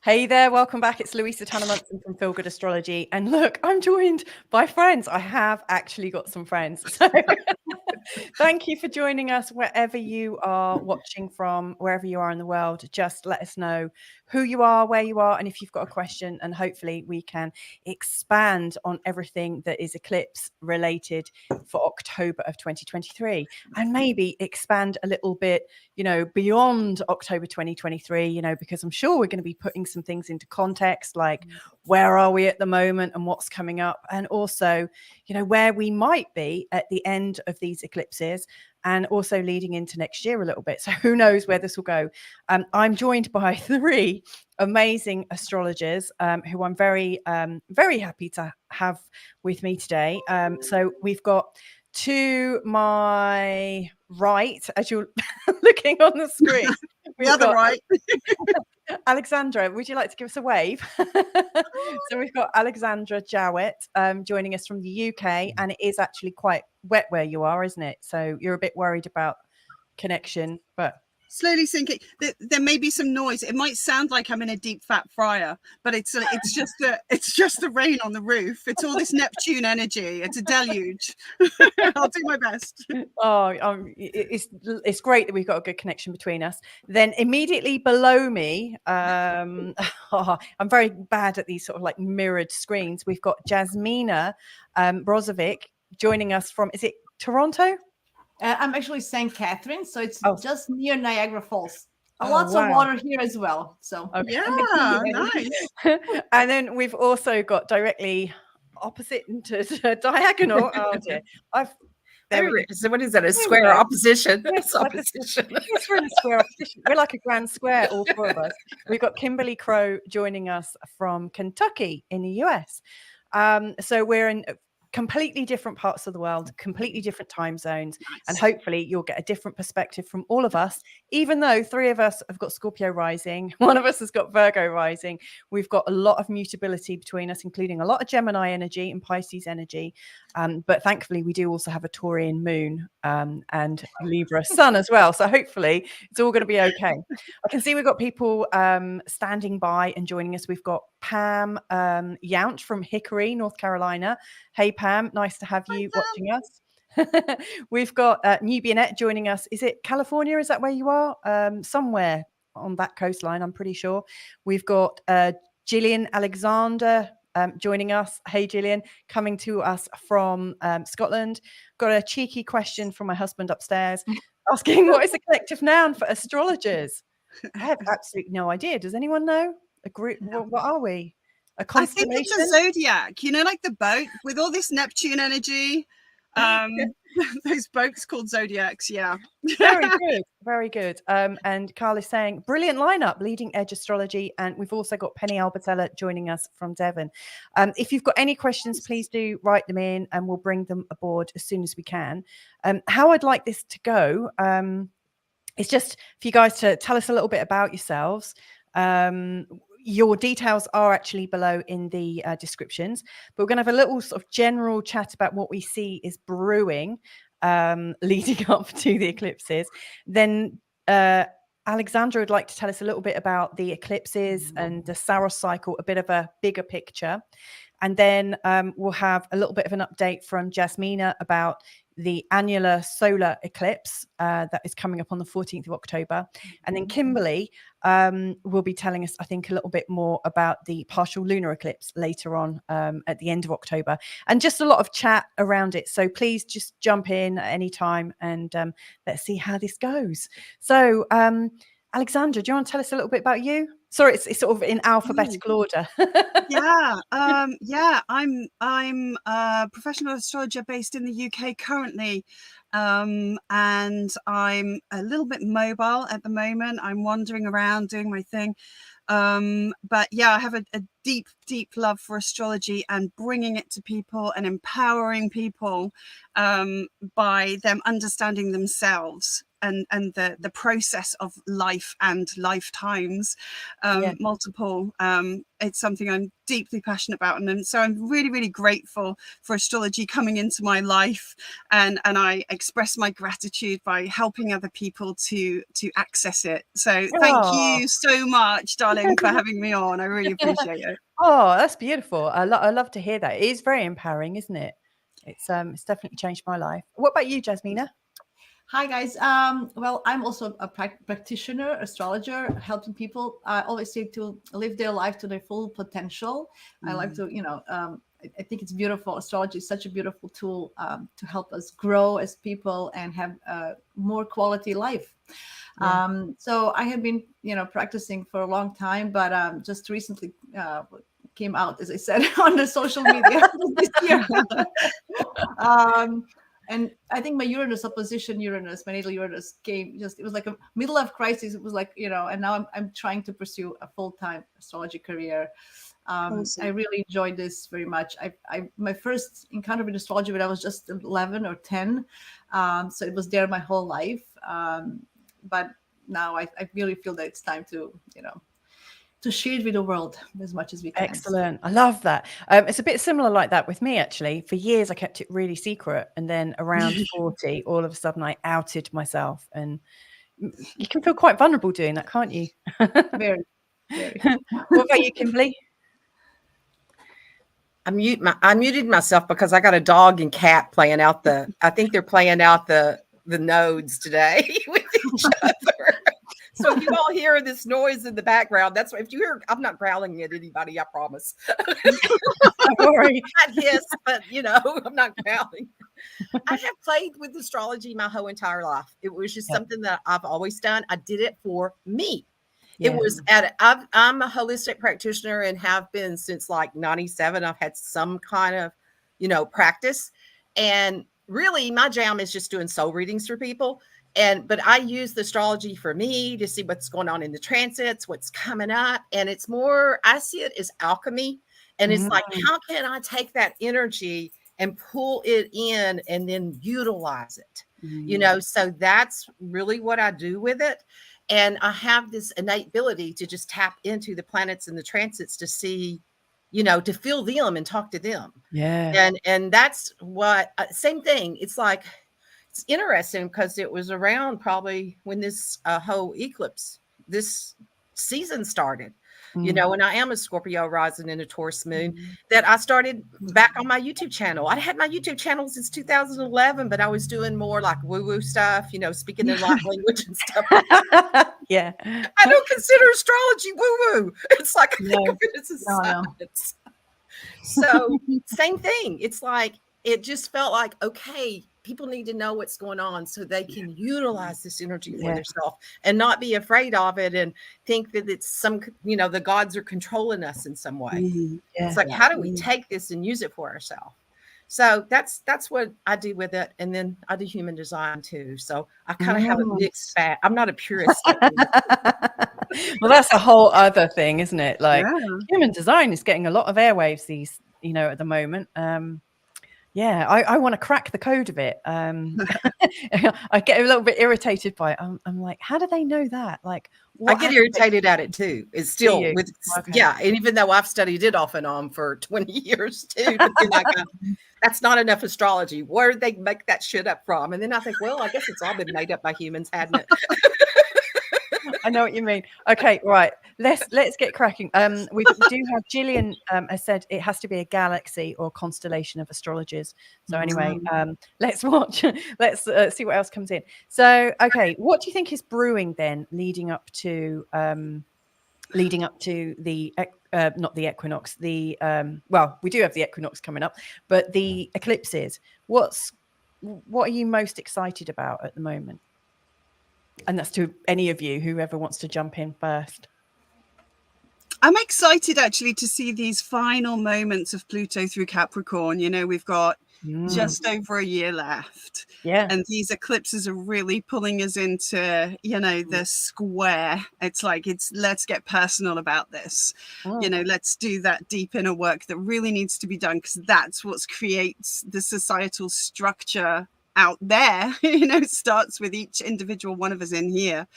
Hey there, welcome back. It's Louisa Munson from Feel Good Astrology. And look, I'm joined by friends. I have actually got some friends. So thank you for joining us wherever you are watching from, wherever you are in the world. Just let us know who you are, where you are, and if you've got a question, and hopefully we can expand on everything that is eclipse related for October of 2023, and maybe expand a little bit, beyond October 2023, because I'm sure we're going to be putting some things into context, like where are we at the moment and what's coming up, and also, where we might be at the end of these eclipses, and also leading into next year a little bit. So who knows where this will go. I'm joined by three amazing astrologers who I'm very, very happy to have with me today. So we've got to my right, as you're looking on the screen. The other right. Alexandra, would you like to give us a wave? So we've got Alexandra Jowett joining us from the UK, and it is actually quite wet where you are, isn't it? So you're a bit worried about connection, but slowly sinking. There may be some noise. It might sound like I'm in a deep fat fryer, but it's just the rain on the roof. It's all this Neptune energy. It's a deluge. I'll do my best. It's great that we've got a good connection between us. Then immediately below me, I'm very bad at these sort of like mirrored screens. We've got Jasmina Brozovic joining us from, is it Toronto? I'm actually St. Catherine, so it's just near Niagara Falls. Lots of water here as well. So okay. Yeah, nice. And then we've also got directly opposite to diagonal. Oh dear, So what is that? A square opposition? Yes, opposition. Yes, we're in a square opposition. We're like a grand square, all four of us. We've got Kimberly Crow joining us from Kentucky in the US. So we're in completely different parts of the world, completely different time zones, and hopefully you'll get a different perspective from all of us. Even though three of us have got Scorpio rising, one of us has got Virgo rising, we've got a lot of mutability between us, including a lot of Gemini energy and Pisces energy, but thankfully we do also have a Taurian moon and Libra sun as well, so hopefully it's all going to be okay. I can see we've got people standing by and joining us. We've got Pam Yount from Hickory, North Carolina. Hey Pam, nice to have you watching us. We've got Nubianette joining us. Is it California? Is that where you are? Somewhere on that coastline, I'm pretty sure. We've got Gillian Alexander joining us. Hey Gillian, coming to us from Scotland. Got a cheeky question from my husband upstairs asking what is the collective noun for astrologers? I have absolutely no idea. Does anyone know? A group? What are we? A constellation? I think it's a zodiac, like the boat with all this Neptune energy. Those boats called zodiacs. Yeah. Very good. Very good. And Carl is saying brilliant lineup, leading edge astrology. And we've also got Penny Albertella joining us from Devon. If you've got any questions, please do write them in and we'll bring them aboard as soon as we can. How I'd like this to go is just for you guys to tell us a little bit about yourselves. Your details are actually below in the descriptions, but we're going to have a little sort of general chat about what we see is brewing leading up to the eclipses. Then Alexandra would like to tell us a little bit about the eclipses and the Saros cycle, a bit of a bigger picture. And then we'll have a little bit of an update from Jasmina about the annular solar eclipse that is coming up on the 14th of October. And then Kimberly will be telling us, I think, a little bit more about the partial lunar eclipse later on at the end of October. And just a lot of chat around it. So please just jump in at any time and let's see how this goes. So Alexandra, do you want to tell us a little bit about you? Sorry, it's sort of in alphabetical order. Yeah. I'm a professional astrologer based in the UK currently, and I'm a little bit mobile at the moment. I'm wandering around doing my thing, but yeah, I have a deep love for astrology and bringing it to people and empowering people by them understanding themselves and the process of life and lifetimes, multiple. It's something I'm deeply passionate about, and so I'm really, really grateful for astrology coming into my life, and I express my gratitude by helping other people to access it. So thank you so much, darling, for having me on. I really appreciate it. Oh, that's beautiful. I love to hear that. It is very empowering, isn't it? It's definitely changed my life. What about you, Jasmina? Hi guys. Well, I'm also a practitioner, astrologer, helping people. I always say to live their life to their full potential. I like to, I think it's beautiful. Astrology is such a beautiful tool to help us grow as people and have a more quality life. So I have been, practicing for a long time, but just recently came out, as I said, on the social media this year. And I think my Uranus opposition Uranus, my natal Uranus came it was like a middle of crisis. It was like, and now I'm trying to pursue a full-time astrology career. Awesome. I really enjoyed this very much. My first encounter with astrology when I was just 11 or 10. So it was there my whole life. But now I really feel that it's time to, to share it with the world as much as we can. Excellent. I love that. It's a bit similar like that with me, actually. For years, I kept it really secret. And then around 40, all of a sudden, I outed myself. And you can feel quite vulnerable doing that, can't you? Very, very. What about you, Kimberly? I muted myself because I got a dog and cat playing out I think they're playing out the nodes today with each other. So if you all hear this noise in the background, that's if you hear, I'm not growling at anybody, I promise. Don't worry. Not hiss, but I'm not growling. I have played with astrology my whole entire life. It was just something that I've always done. I did it for me. It was I'm a holistic practitioner and have been since like 97. I've had some kind of, practice. And really my jam is just doing soul readings for people. But I use the astrology for me to see what's going on in the transits, what's coming up. And it's more, I see it as alchemy. And it's like, how can I take that energy and pull it in and then utilize it? So that's really what I do with it. And I have this innate ability to just tap into the planets and the transits to see, to feel them and talk to them. Yeah. And that's what, same thing. It's like, it's interesting because it was around probably when this whole eclipse, this season started, and I am a Scorpio rising and a Taurus moon, that I started back on my YouTube channel. I had my YouTube channel since 2011, but I was doing more like woo-woo stuff, speaking in light language and stuff. Yeah. I don't consider astrology woo-woo. It's like, I think of it as a science. So same thing. It's like, it just felt like, okay, people need to know what's going on so they can utilize this energy for themselves and not be afraid of it and think that it's the gods are controlling us in some way. It's like, how do we take this and use it for ourselves? So that's what I do with it. And then I do human design too. So I kind of have a mixed bag. I'm not a purist. Well, that's a whole other thing, isn't it? Like human design is getting a lot of airwaves at the moment. I want to crack the code of it. I get a little bit irritated by it. I'm like, how do they know that? Like, I get irritated at it too. It's still and even though I've studied it off and on for 20 years too, but then I go, that's not enough astrology. Where did they make that shit up from? And then I think, well, I guess it's all been made up by humans, hadn't it? I know what you mean. Okay, right. Let's get cracking. We do have Gillian has said it has to be a galaxy or constellation of astrologers. So anyway, let's watch. Let's see what else comes in. So okay, what do you think is brewing then, leading up to the not the equinox? Well, we do have the equinox coming up, but the eclipses. What are you most excited about at the moment? And that's to any of you, whoever wants to jump in first. I'm excited actually to see these final moments of Pluto through Capricorn. We've got just over a year left. Yeah. And these eclipses are really pulling us into, the square. It's like, let's get personal about this. Let's do that deep inner work that really needs to be done, because that's what creates the societal structure out there, starts with each individual one of us in here.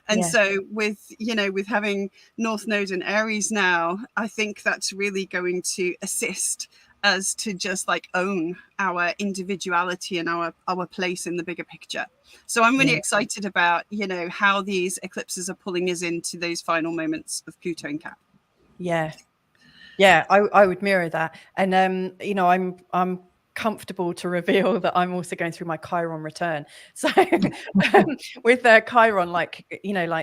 And so with, with having North Node and Aries now, I think that's really going to assist us to just like own our individuality and our place in the bigger picture. So I'm really excited about, how these eclipses are pulling us into those final moments of Pluto and Cap. Yeah, I would mirror that. And I'm comfortable to reveal that I'm also going through my Chiron return. So with Chiron, like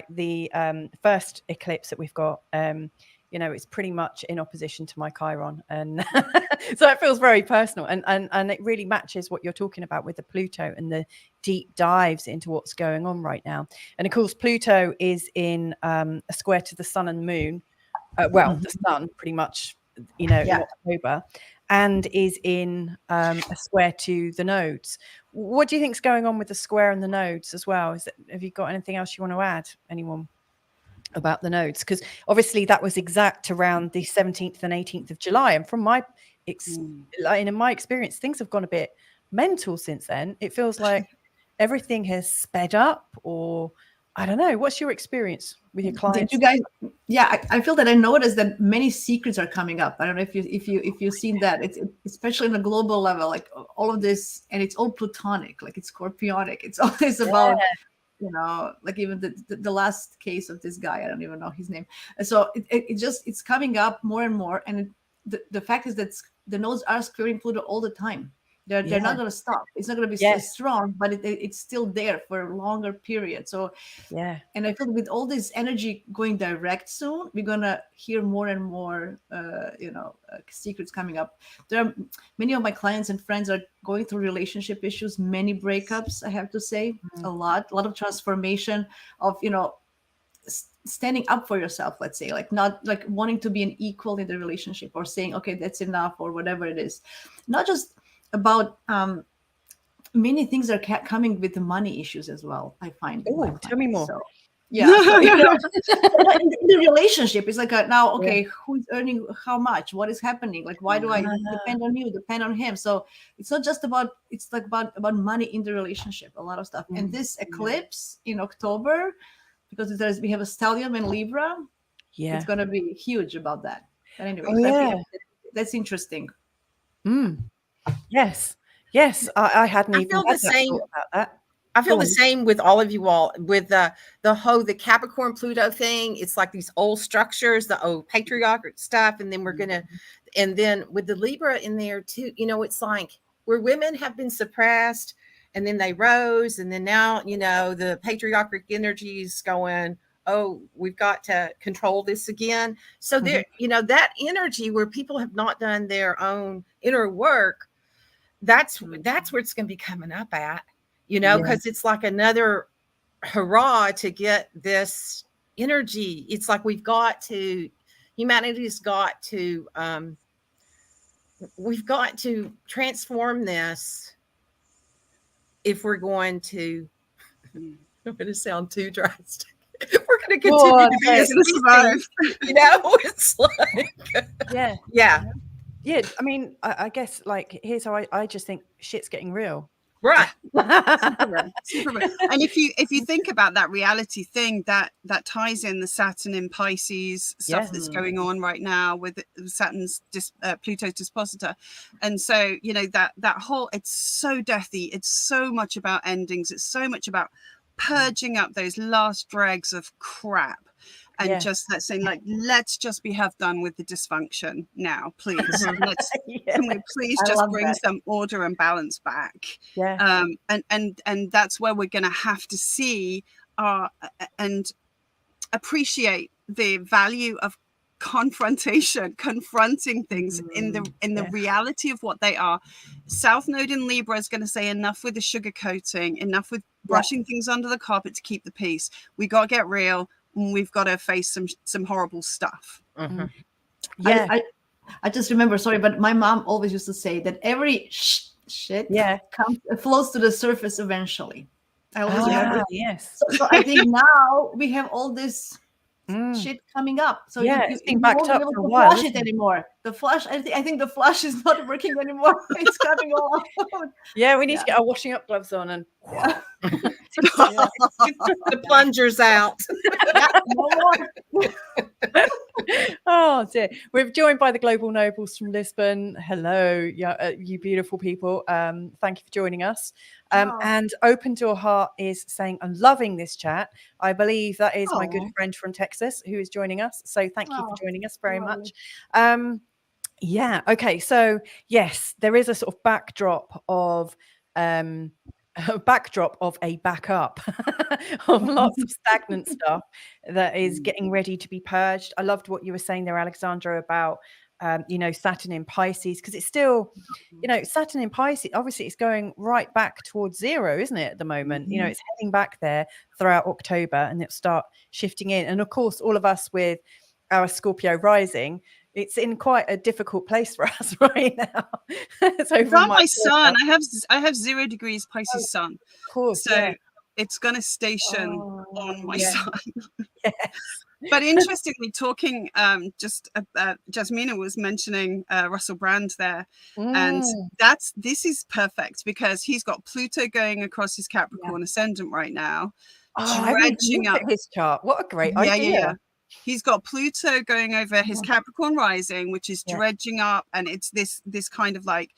the first eclipse that we've got, it's pretty much in opposition to my Chiron, and so it feels very personal, and it really matches what you're talking about with the Pluto and the deep dives into what's going on right now. And of course, Pluto is in a square to the Sun and the Moon. The Sun pretty much, in October, and is in a square to the nodes. What do you think is going on with the square and the nodes as well? Have you got anything else you want to add, anyone, about the nodes? Because obviously that was exact around the 17th and 18th of July. And from my in my experience, things have gone a bit mental since then. It feels like everything has sped up, or I don't know. What's your experience with your clients? Did you guys? Yeah, I feel that I noticed that many secrets are coming up. I don't know if you've seen that. It's especially on a global level, like all of this, and it's all Plutonic, like it's Scorpionic. It's always about, like even the last case of this guy. I don't even know his name. So it's coming up more and more. And the fact is that the nodes are squaring Pluto all the time. They're not going to stop. It's not going to be so strong, but it's still there for a longer period. So, and I feel with all this energy going direct soon, we're going to hear more and more, secrets coming up. There are many of my clients and friends are going through relationship issues, many breakups, I have to say, a lot of transformation of, standing up for yourself, let's say, like not like wanting to be an equal in the relationship, or saying, okay, that's enough, or whatever it is. Not just about many things are coming with the money issues as well, I find. Tell me more. So, so, in the relationship, it's like who's earning how much, what is happening, like why do I depend on you, depend on him? So it's not just about, it's like about money in the relationship, a lot of stuff. And this eclipse in October, because we have a stellium in Libra, it's going to be huge about that. But anyway, I think that's interesting. Yes, I hadn't even had that thought about that. I feel the same with all of you all, with the Capricorn Pluto thing. It's like these old structures, the old patriarchal stuff, and then and then with the Libra in there too, it's like where women have been suppressed and then they rose, and then now, the patriarchic energy is going, oh, we've got to control this again. So there, that energy where people have not done their own inner work, that's where it's going to be coming up at, because it's like another hurrah to get this energy. It's like humanity's got to, we've got to transform this if we're going to, I'm going to sound too drastic. We're going to continue to be as survive. It's like, yeah. I mean, I guess like here's how I just think shit's getting real. Right. Superman. And if you think about that reality thing, that ties in the Saturn in Pisces stuff that's going on right now with Saturn's Pluto's dispositor, and so that whole, it's so deathy. It's so much about endings. It's so much about purging up those last dregs of crap. And just saying, like, let's just have done with the dysfunction now, please. Can we please just bring some order and balance back? And that's where we're going to have to see and appreciate the value of confrontation, confronting things in the reality of what they are. South Node in Libra is going to say enough with the sugarcoating, enough with brushing things under the carpet to keep the peace. We got to get real. We've got to face some horrible stuff. I just remember, sorry, but my mom always used to say that every shit flows to the surface eventually. I always remember. Yes. So I think now we have all this shit coming up. So it's been you backed won't up be able for a to while, flush it isn't it? anymore. The flush, I think the flush is not working anymore. It's coming all out. Yeah, we need to get our washing up gloves on and The plunger's out. No more. oh dear. We're joined by the Global Nobles from Lisbon. Hello, you beautiful people. Thank you for joining us. And Open Door Heart is saying, I'm loving this chat. I believe that is my good friend from Texas who is joining us. So thank you for joining us very much. Yeah. Okay. So yes, there is a sort of backdrop of a backup of lots of stagnant stuff that is getting ready to be purged. I loved what you were saying there, Alexandra, about Saturn in Pisces, because it's still, Saturn in Pisces, obviously it's going right back towards zero, isn't it, at the moment? It's heading back there throughout October, and it'll start shifting in. And of course, all of us with our Scorpio rising, it's in quite a difficult place for us right now. So from my sun, I have 0 degrees Pisces sun. Of course, so it's going to station on my sun. Yes. But interestingly, talking Jasmina was mentioning Russell Brand there, and this is perfect because he's got Pluto going across his Capricorn ascendant right now, dredging up his chart. What a great idea! Yeah. He's got Pluto going over his Capricorn rising, which is dredging up, and it's this kind of like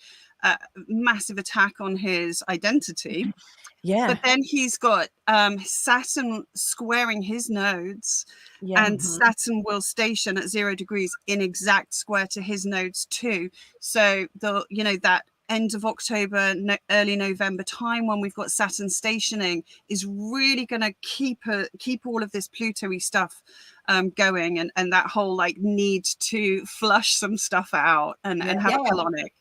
massive attack on his identity. Yeah. But then he's got Saturn squaring his nodes, and Saturn will station at 0 degrees in exact square to his nodes too. So that end of October, early November time when we've got Saturn stationing is really going to keep all of this Pluto-y stuff going, and that whole like need to flush some stuff out and have a colonic.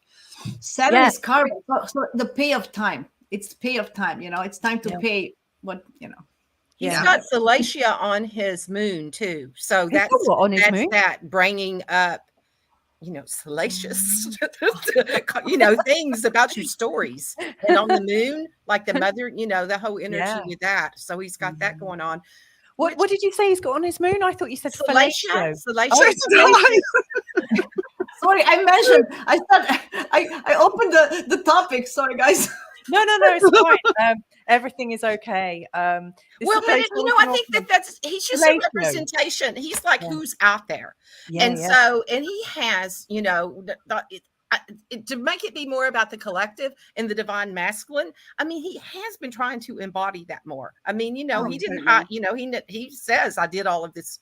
Saturn is carbon, so the pay of time. It's pay of time, it's time to pay what, He's got Salacia on his moon too. So that's on his moon? That bringing up, salacious, things about your stories. And on the moon, like the mother, the whole energy with that. So he's got that going on. What did you say he's got on his moon? I thought you said Salacia. Sorry, I mentioned. I thought I opened the topic. Sorry, guys. No, it's fine. Everything is okay. I think that's he's just a representation. He's like who's out there, and he has, to make it be more about the collective and the divine masculine. I mean, he has been trying to embody that more. I mean, he didn't. He says I did all of this,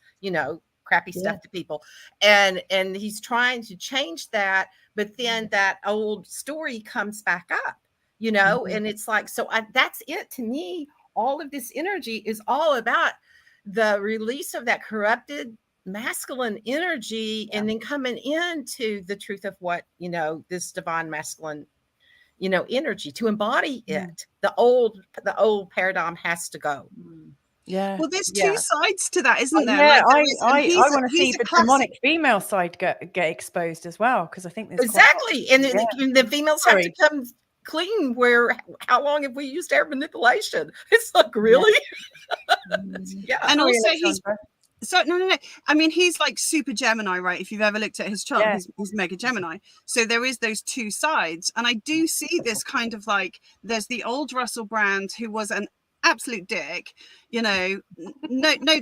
crappy stuff to people, and he's trying to change that, but then that old story comes back up. And it's like, so that's it to me. All of this energy is all about the release of that corrupted masculine energy and then coming into the truth of what, this divine masculine, energy to embody it. The old paradigm has to go. Yeah. Well, there's two sides to that, isn't there? Yeah, I want to see the demonic female side get exposed as well, because I think there's and the females have to come clean. How long have we used air manipulation? It's like, really? And also no. I mean, he's like super Gemini, right? If you've ever looked at his chart, he's mega Gemini. So there is those two sides. And I do see this kind of like, there's the old Russell Brand who was an absolute dick, no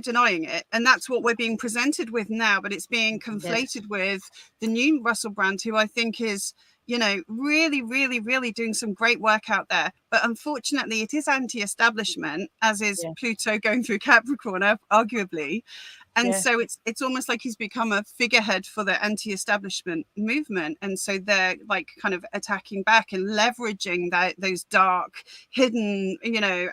denying it. And that's what we're being presented with now, but it's being conflated with the new Russell Brand, who I think is, really, really, really doing some great work out there. But unfortunately, it is anti-establishment, as is Pluto going through Capricorn, arguably. And so it's almost like he's become a figurehead for the anti-establishment movement. And so they're like kind of attacking back and leveraging those dark, hidden,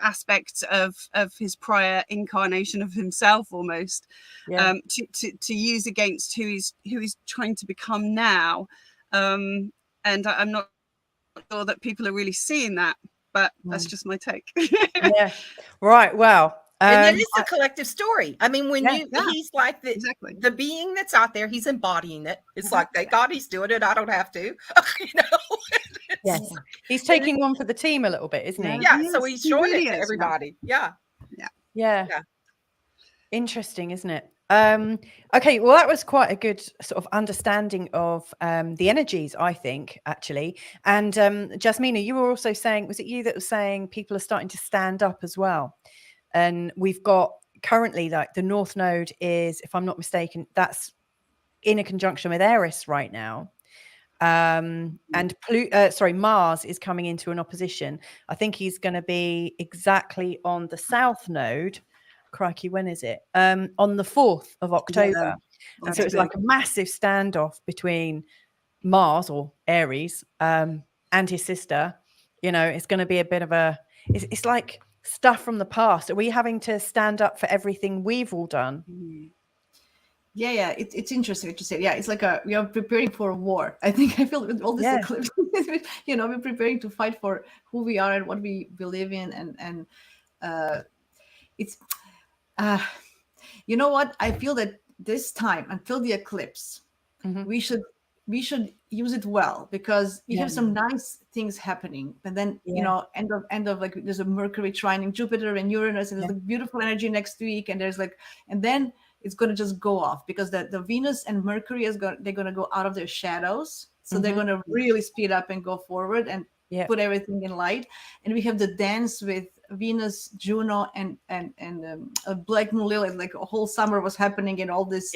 aspects of his prior incarnation of himself almost, to use against who he's trying to become now. And I'm not sure that people are really seeing that, but that's just my take. Right. Well, and it is a collective story. I mean, when he's like the being that's out there, he's embodying it. It's like, thank God he's doing it. I don't have to. Yes, he's taking one for the team a little bit, isn't he? Yeah. So he's showing it to everybody. Yeah. Interesting, isn't it? Okay, well, that was quite a good sort of understanding of the energies, I think, actually. And Jasmina, you were also saying, was it you that was saying people are starting to stand up as well? And we've got currently, like, the North Node is, if I'm not mistaken, that's in a conjunction with Eris right now. And Mars is coming into an opposition. I think he's going to be exactly on the South Node. Crikey, when is it? On the 4th of October. Yeah, and so it's like a massive standoff between Mars, or Aries, and his sister. You know, it's going to be a bit of a, it's like stuff from the past. Are we having to stand up for everything we've all done? Yeah, it's interesting what you said. Yeah, it's like we are preparing for a war. I think I feel with all this eclipse, you know, we're preparing to fight for who we are and what we believe in, and it's you know what, I feel that this time until the eclipse, we should use it well, because we have some nice things happening, and then you know, end of like, there's a Mercury trining Jupiter and Uranus, and there's a beautiful energy next week, and there's like, and then it's going to just go off, because the Venus and Mercury they're going to go out of their shadows, so they're going to really speed up and go forward and put everything in light. And we have the dance with Venus, Juno, and a Black Moon Lilith. Like a whole summer was happening, and all this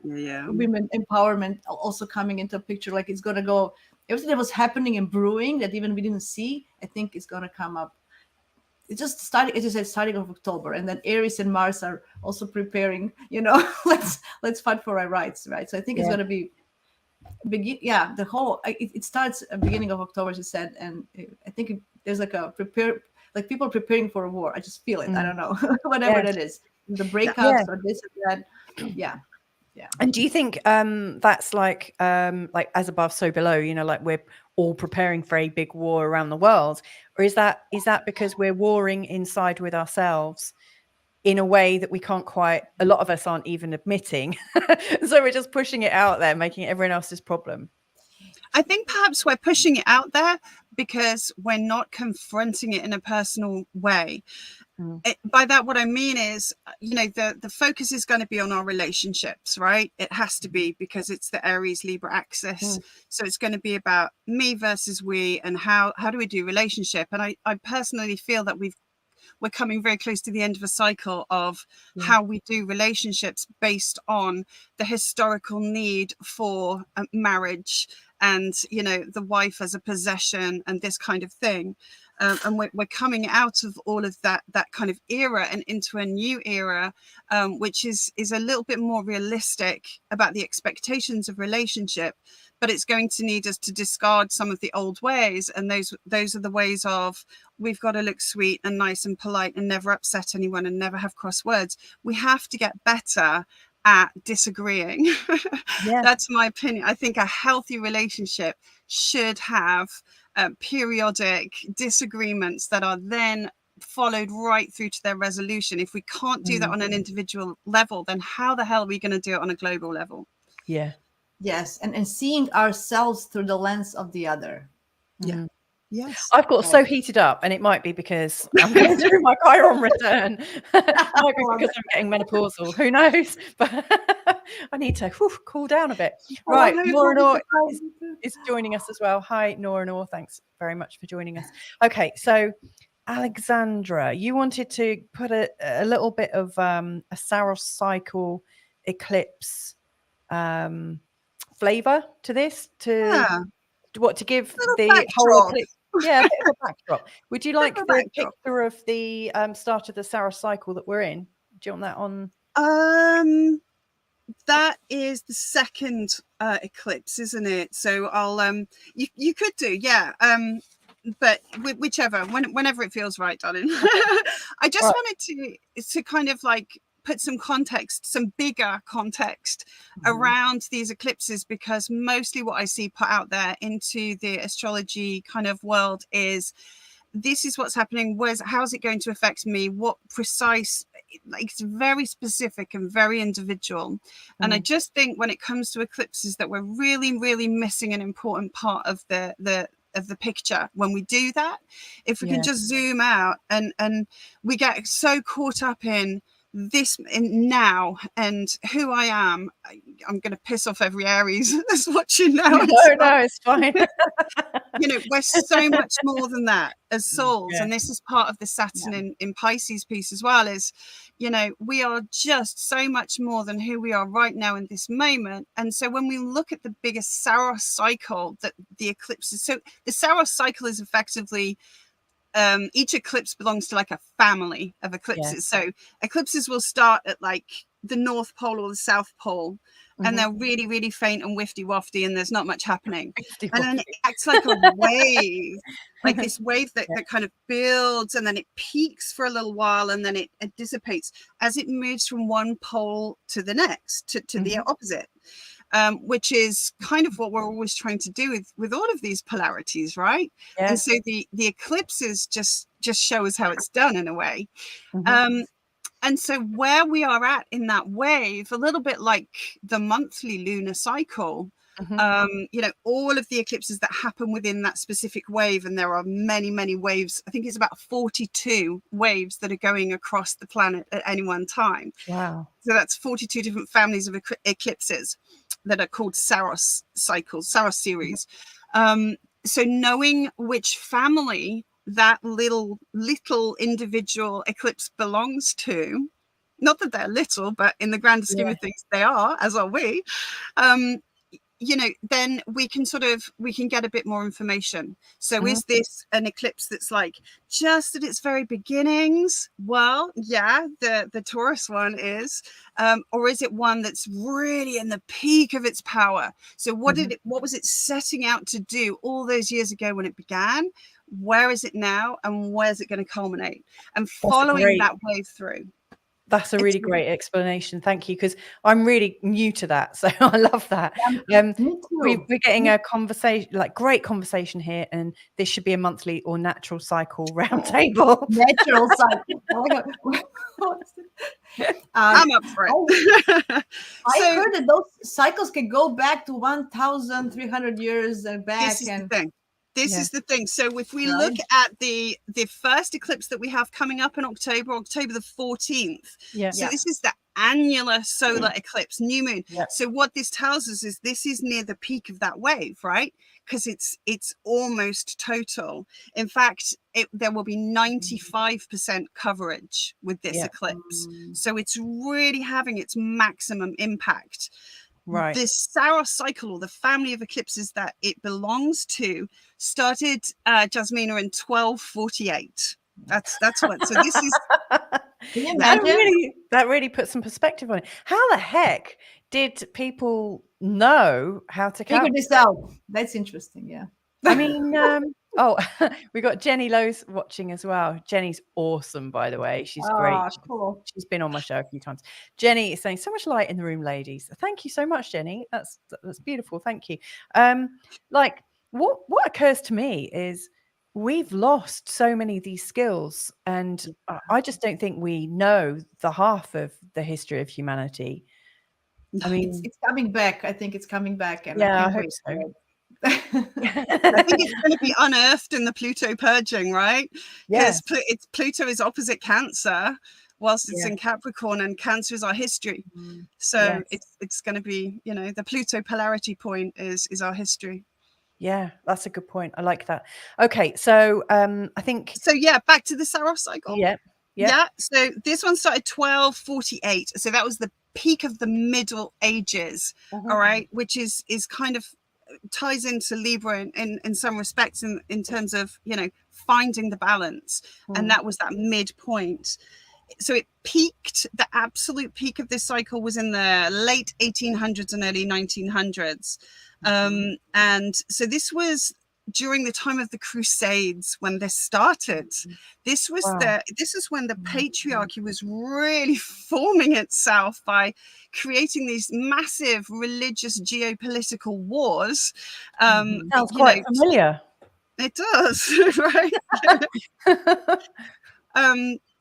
women empowerment also coming into a picture. Like, it's going to go, everything that was happening and brewing that even we didn't see, I think is going to come up. It just started, as you said, starting of October, and then Eris and Mars are also preparing, you know, let's fight for our rights, right? So I think it's going to be the whole, it starts at the beginning of October, as you said, and I think there's like a like people preparing for a war. I just feel it. I don't know, whatever that is, the breakups or this and that. Yeah. And do you think that's like as above, so below, you know, like we're all preparing for a big war around the world? Or is that because we're warring inside with ourselves in a way that we can't quite, a lot of us aren't even admitting. So we're just pushing it out there, making it everyone else's problem. I think perhaps we're pushing it out there because we're not confronting it in a personal way. By that, what I mean is, you know, the focus is going to be on our relationships, right? It has to be, because it's the Aries Libra axis. So it's going to be about me versus we, and how do we do relationship. And I personally feel that we're coming very close to the end of a cycle of how we do relationships based on the historical need for marriage, and, you know, the wife as a possession and this kind of thing. And we're coming out of all of that kind of era and into a new era, which is a little bit more realistic about the expectations of relationship. But it's going to need us to discard some of the old ways. And those are the ways of, we've got to look sweet and nice and polite and never upset anyone and never have cross words. We have to get better at disagreeing. That's my opinion. I think a healthy relationship should have periodic disagreements that are then followed right through to their resolution. If we can't do that on an individual level, then how the hell are we going to do it on a global level? Yes, and seeing ourselves through the lens of the other. Yes. I've got so heated up, and it might be because I'm going through my Chiron return. It might be because I'm getting menopausal. Who knows? But I need to cool down a bit. Right, Nora is joining us as well. Hi, Nora. Thanks very much for joining us. Okay, so Alexandra, you wanted to put a little bit of a Saros cycle eclipse flavor to this, to give the backdrop. whole eclipse. Yeah, a bit of a backdrop. Would you like the picture of the start of the Saros cycle that we're in? Do you want that on? That is the second eclipse, isn't it? So I'll you could do, but whichever, whenever it feels right, darling. I just wanted to kind of like put some context, some bigger context around these eclipses, because mostly what I see put out there into the astrology kind of world is, this is what's happening. How's it going to affect me? What precise, like, it's very specific and very individual. And I just think when it comes to eclipses that we're really, really missing an important part of the picture when we do that. If we can just zoom out, and we get so caught up in this now and who I am, I'm going to piss off every Aries that's watching now. No, it's fine. You know, we're so much more than that as souls. And this is part of the Saturn in Pisces piece as well, is, you know, we are just so much more than who we are right now in this moment. And so when we look at the biggest Saros cycle that the eclipses, so the Saros cycle is effectively, each eclipse belongs to like a family of eclipses. So eclipses will start at like the North Pole or the South Pole, and they're really, really faint and wifty wafty, and there's not much happening. And then it acts like a wave, like this wave that kind of builds, and then it peaks for a little while, and then it dissipates as it moves from one pole to the next, to the opposite. Which is kind of what we're always trying to do with all of these polarities, right? And so the eclipses just show us how it's done in a way. And so where we are at in that wave, a little bit like the monthly lunar cycle, you know, all of the eclipses that happen within that specific wave, and there are many, many waves. I think it's about 42 waves that are going across the planet at any one time. Wow. So that's 42 different families of eclipses that are called Saros cycles, Saros series. So knowing which family that little individual eclipse belongs to, not that they're little, but in the grand scheme of things, they are, as are we, you know, then we can get a bit more information. So is this an eclipse that's like just at its very beginnings? Well, yeah, the Taurus one is, or is it one that's really in the peak of its power? So what was it setting out to do all those years ago when it began? Where is it now, and where's it going to culminate? And following that wave through. That's a really great explanation. Thank you, because I'm really new to that. So I love that. We're getting a conversation, like great conversation here, and this should be a monthly or natural cycle roundtable. Natural cycle. I'm up for it. I heard that those cycles can go back to 1,300 years back. This is the thing. This is the thing. So if we look at the first eclipse that we have coming up in October the 14th. So this is the annular solar eclipse, new moon. So what this tells us is this is near the peak of that wave, right? Because it's almost total. In fact, there will be 95% coverage with this eclipse. So it's really having its maximum impact. Right. This Saros cycle, or the family of eclipses that it belongs to, started Jasmina in 1248. That's what. So this is that really puts some perspective on it. How the heck did people know how to figure this out? That's interesting. Yeah. I mean, we got Jenny Lowe's watching as well. Jenny's awesome, by the way. She's great. Cool. She's been on my show a few times. Jenny is saying, so much light in the room, ladies. Thank you so much, Jenny. That's beautiful. Thank you. Like what occurs to me is we've lost so many of these skills, and I just don't think we know the half of the history of humanity. I mean, it's coming back. I think it's coming back. And I hope so. I think it's going to be unearthed in the Pluto purging, right? Because Pluto is opposite Cancer, whilst it's in Capricorn, and Cancer is our history. So it's going to be, you know, the Pluto polarity point is our history. Yeah, that's a good point. I like that. Okay, so I think back to the Saros cycle. Yeah. So this one started 1248. So that was the peak of the Middle Ages. All right, which is kind of ties into Libra in some respects in terms of, you know, finding the balance, and that was that midpoint. So it peaked, the absolute peak of this cycle was in the late 1800s and early 1900s, and so this was during the time of the Crusades when this started. This was when the patriarchy was really forming itself by creating these massive religious geopolitical wars. Sounds quite familiar. It does, right?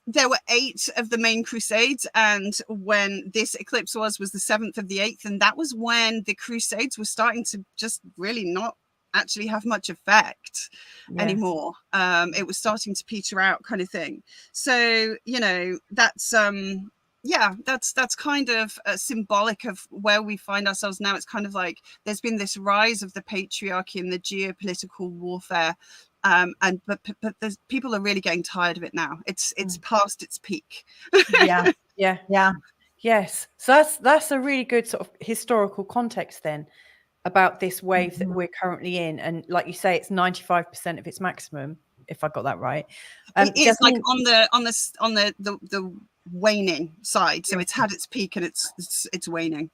There were 8 of the main crusades, and when this eclipse was the 7th of the 8th, and that was when the crusades were starting to just really not actually have much effect anymore. It was starting to peter out, kind of thing. So, you know, that's that's kind of symbolic of where we find ourselves now. It's kind of like there's been this rise of the patriarchy and the geopolitical warfare, but there's, people are really getting tired of it now. It's past its peak. Yeah. Yeah. Yes. So that's a really good sort of historical context then about this wave that we're currently in. And like you say, it's 95% of its maximum, if I got that right. It is like on the waning side. So it's had its peak and it's waning.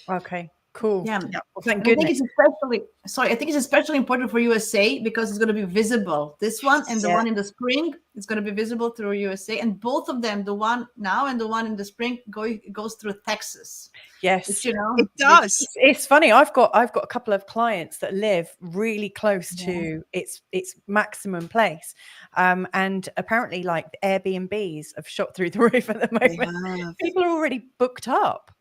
Okay. Cool. Yeah. Well, thank I goodness. think it's especially important for USA because it's going to be visible. This one and the one in the spring, it's going to be visible through USA, and both of them, the one now and the one in the spring, goes through Texas. Yes, which, you know, it does. It's funny. I've got a couple of clients that live really close to its maximum place, and apparently, like Airbnbs have shot through the roof at the moment. People are already booked up.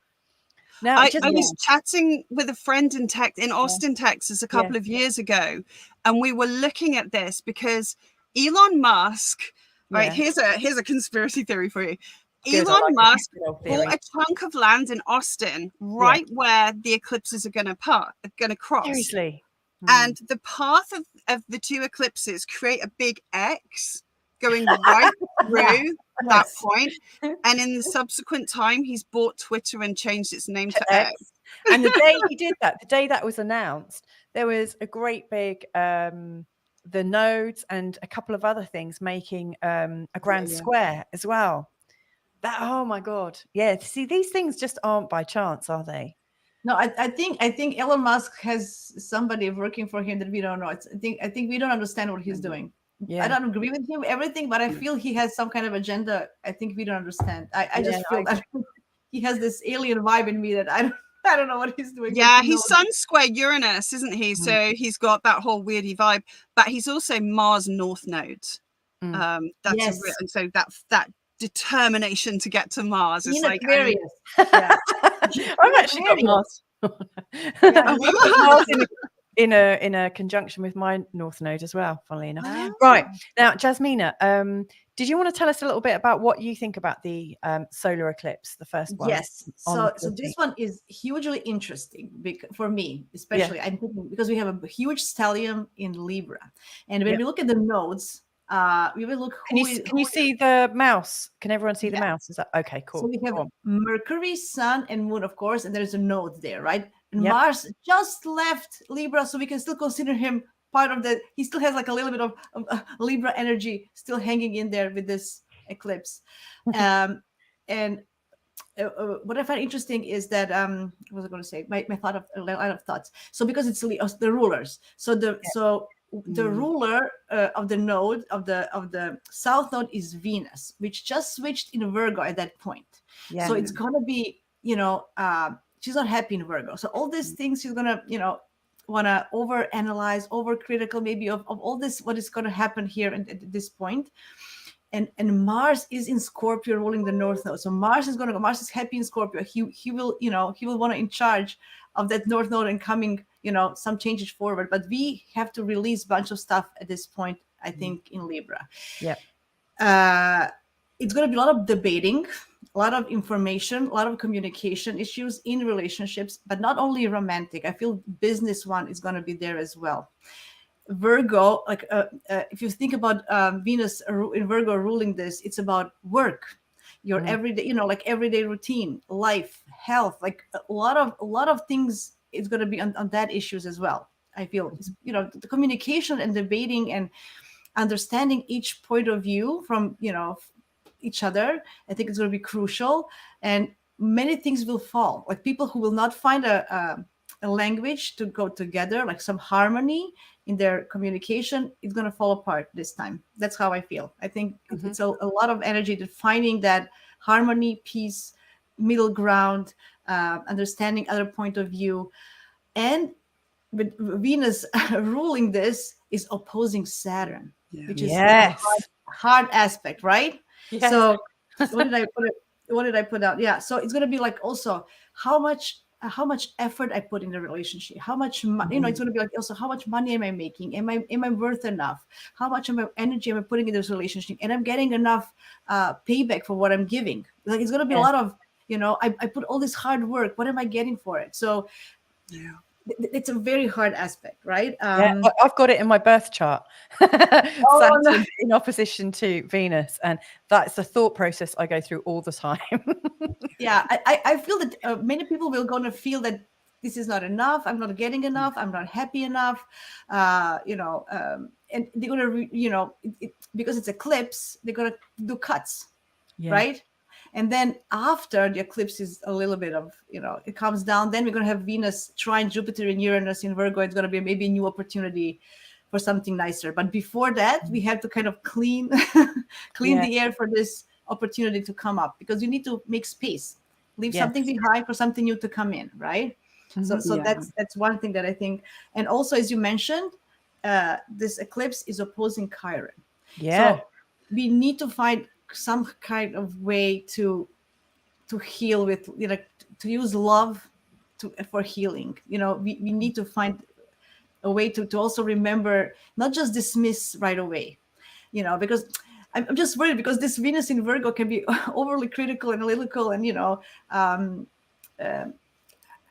Now, I was chatting with a friend in Austin, Texas, a couple of years ago, and we were looking at this because Elon Musk. Right, here's a conspiracy theory for you. Good, Elon Musk bought a chunk of land in Austin, right where the eclipses are going to cross. Seriously. And the path of the two eclipses create a big X going right through that point. And in the subsequent time, he's bought Twitter and changed its name to X. And the day he did that, the day that was announced, there was a great big the nodes and a couple of other things making a grand square as well. That, oh my God. Yeah. See, these things just aren't by chance, are they? No, I think Elon Musk has somebody working for him that we don't know. I think we don't understand what he's doing. Yeah. I don't agree with him everything, but I feel he has some kind of agenda. I think we don't understand. I just feel that he has this alien vibe in me that I don't know what he's doing. Yeah, he's Sun square Uranus, isn't he? So he's got that whole weirdy vibe, but he's also Mars North Node. So that determination to get to Mars is like Aquarius. I've actually got Mars. Mars in a conjunction with my North Node as well, funnily enough. Right now, Jasmina, did you want to tell us a little bit about what you think about the solar eclipse, the first one? Yes. So this one is hugely interesting for me, especially I'm thinking because we have a huge stellium in Libra, and when we look at the nodes, we will look. Can you see the mouse? Can everyone see the mouse? Is that okay? Cool. So we have Mercury, Sun, and Moon, of course, and there's a node there, right? And Mars just left Libra, so we can still consider him part of the. He still has like a little bit of Libra energy still hanging in there with this eclipse. And what I find interesting is that what was I going to say? My thought of a lot of thoughts. So because it's the rulers, so the ruler of the node of the south node is Venus, which just switched in Virgo at that point. So it's gonna be, she's not happy in Virgo. So all these things she's gonna, want to overanalyze, overcritical maybe of all this, what is going to happen here at this point. And Mars is in Scorpio ruling the north node. So Mars is happy in Scorpio. He will want to in charge of that north node and coming, some changes forward. But we have to release a bunch of stuff at this point, I think, in Libra. Yeah. It's going to be a lot of debating, a lot of information, a lot of communication issues in relationships, but not only romantic. I feel business one is going to be there as well. Virgo, if you think about Venus in Virgo ruling this, it's about work, your everyday, everyday routine, life, health, like a lot of things is going to be on that issues as well. I feel, the communication and debating and understanding each point of view from, each other. I think it's going to be crucial, and many things will fall. Like people who will not find a language to go together, like some harmony in their communication, it's going to fall apart this time. That's how I feel. I think it's a lot of energy to finding that harmony, peace, middle ground, understanding other point of view. And with Venus ruling this is opposing Saturn, which is a hard aspect, right? Yes. So what did I put out? Yeah. So it's going to be like also how much effort I put in the relationship, how much money, it's going to be like also how much money am I making? Am I worth enough? How much energy am I putting in this relationship? And I'm getting enough payback for what I'm giving. Like it's going to be a lot of You know, I put all this hard work. What am I getting for it? So it's a very hard aspect, right? I've got it in my birth chart. Saturn in opposition to Venus, and that's the thought process I go through all the time. Yeah, I feel that many people will gonna feel that this is not enough. I'm not getting enough. I'm not happy enough. You know, and they're gonna, because it's eclipse, they're gonna do cuts, right? And then after the eclipse is a little bit of, it comes down. Then we're gonna have Venus trine Jupiter and Uranus in Virgo. It's gonna be maybe a new opportunity for something nicer. But before that, we have to kind of clean the air for this opportunity to come up, because you need to make space, leave something behind for something new to come in, right? So that's one thing that I think. And also, as you mentioned, this eclipse is opposing Chiron. So we need to find some kind of way to heal with, to use love for healing. We need to find a way to also remember, not just dismiss right away, because I'm just worried, because this Venus in Virgo can be overly critical and analytical, and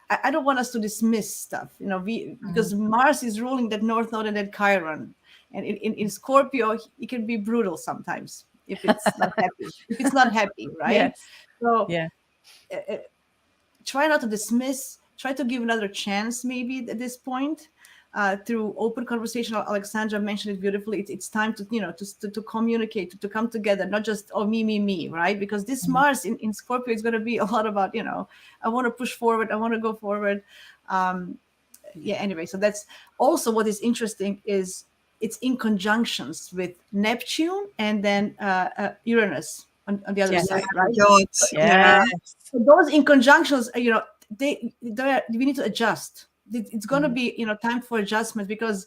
I don't want us to dismiss stuff, because Mars is ruling that North Node and that Chiron, and in Scorpio it can be brutal sometimes if it's not happy. If it's not happy, right? So try not to dismiss. Try to give another chance, maybe at this point. Through open conversation. Alexandra mentioned it beautifully. It's time to to communicate, to come together, not just me, right? Because this Mars in Scorpio is going to be a lot about I want to push forward, I want to go forward. Anyway, so that's also what is interesting, is it's in conjunctions with Neptune and then Uranus on the other side, right? So those in conjunctions, we need to adjust. It's going to be time for adjustment, because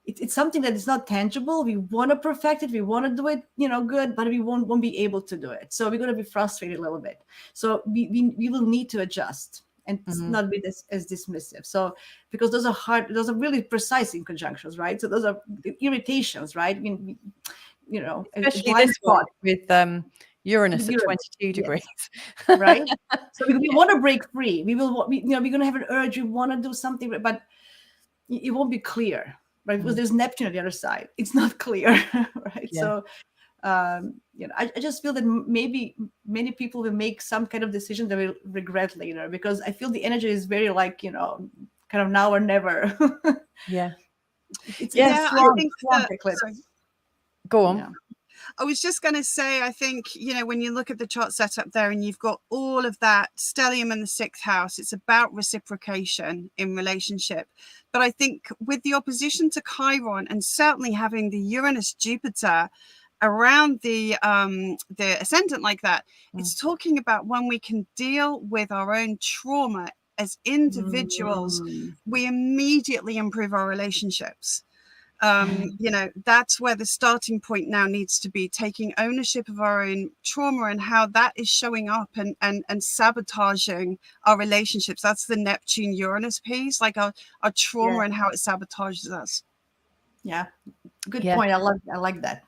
it's something that is not tangible. We want to perfect it, we want to do it good, but we won't be able to do it. So we're going to be frustrated a little bit. So we will need to adjust and not be as dismissive. So because those are hard, those are really precise in conjunctions, right? So those are irritations, right? I mean, especially this one with Uranus at 22 degrees, right? So we want to break free. We're going to have an urge. We want to do something, but it won't be clear, right? Because there's Neptune on the other side. It's not clear, right? So, I just feel that maybe many people will make some kind of decision that will regret later, because I feel the energy is very kind of now or never. It's I think go on. I was just going to say, I think, when you look at the chart set up there and you've got all of that stellium in the 6th house, it's about reciprocation in relationship. But I think with the opposition to Chiron, and certainly having the Uranus Jupiter around the ascendant like that, it's talking about when we can deal with our own trauma as individuals, we immediately improve our relationships. That's where the starting point now needs to be, taking ownership of our own trauma and how that is showing up and sabotaging our relationships. That's the Neptune Uranus piece, like our trauma and how it sabotages us. Good point. I like that.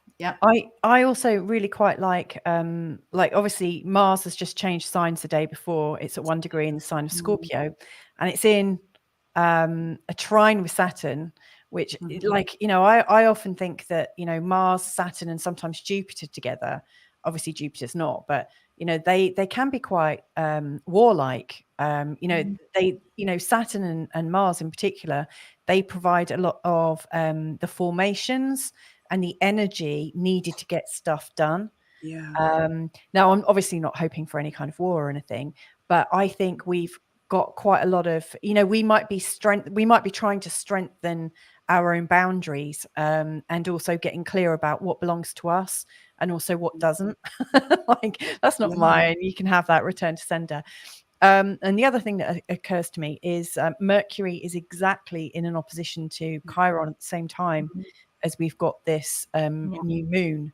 I also really quite like obviously Mars has just changed signs the day before. It's at 1 degree in the sign of Scorpio, and it's in a trine with Saturn, which I often think that Mars, Saturn, and sometimes Jupiter together. Obviously Jupiter's not, but they can be quite warlike. Saturn and Mars in particular, they provide a lot of the formations and the energy needed to get stuff done. Now I'm obviously not hoping for any kind of war or anything, but I think we've got quite a lot of, we might be trying to strengthen our own boundaries, and also getting clear about what belongs to us and also what doesn't. That's not mine, you can have that, return to sender. And the other thing that occurs to me is Mercury is exactly in an opposition to Chiron at the same time as we've got this new moon.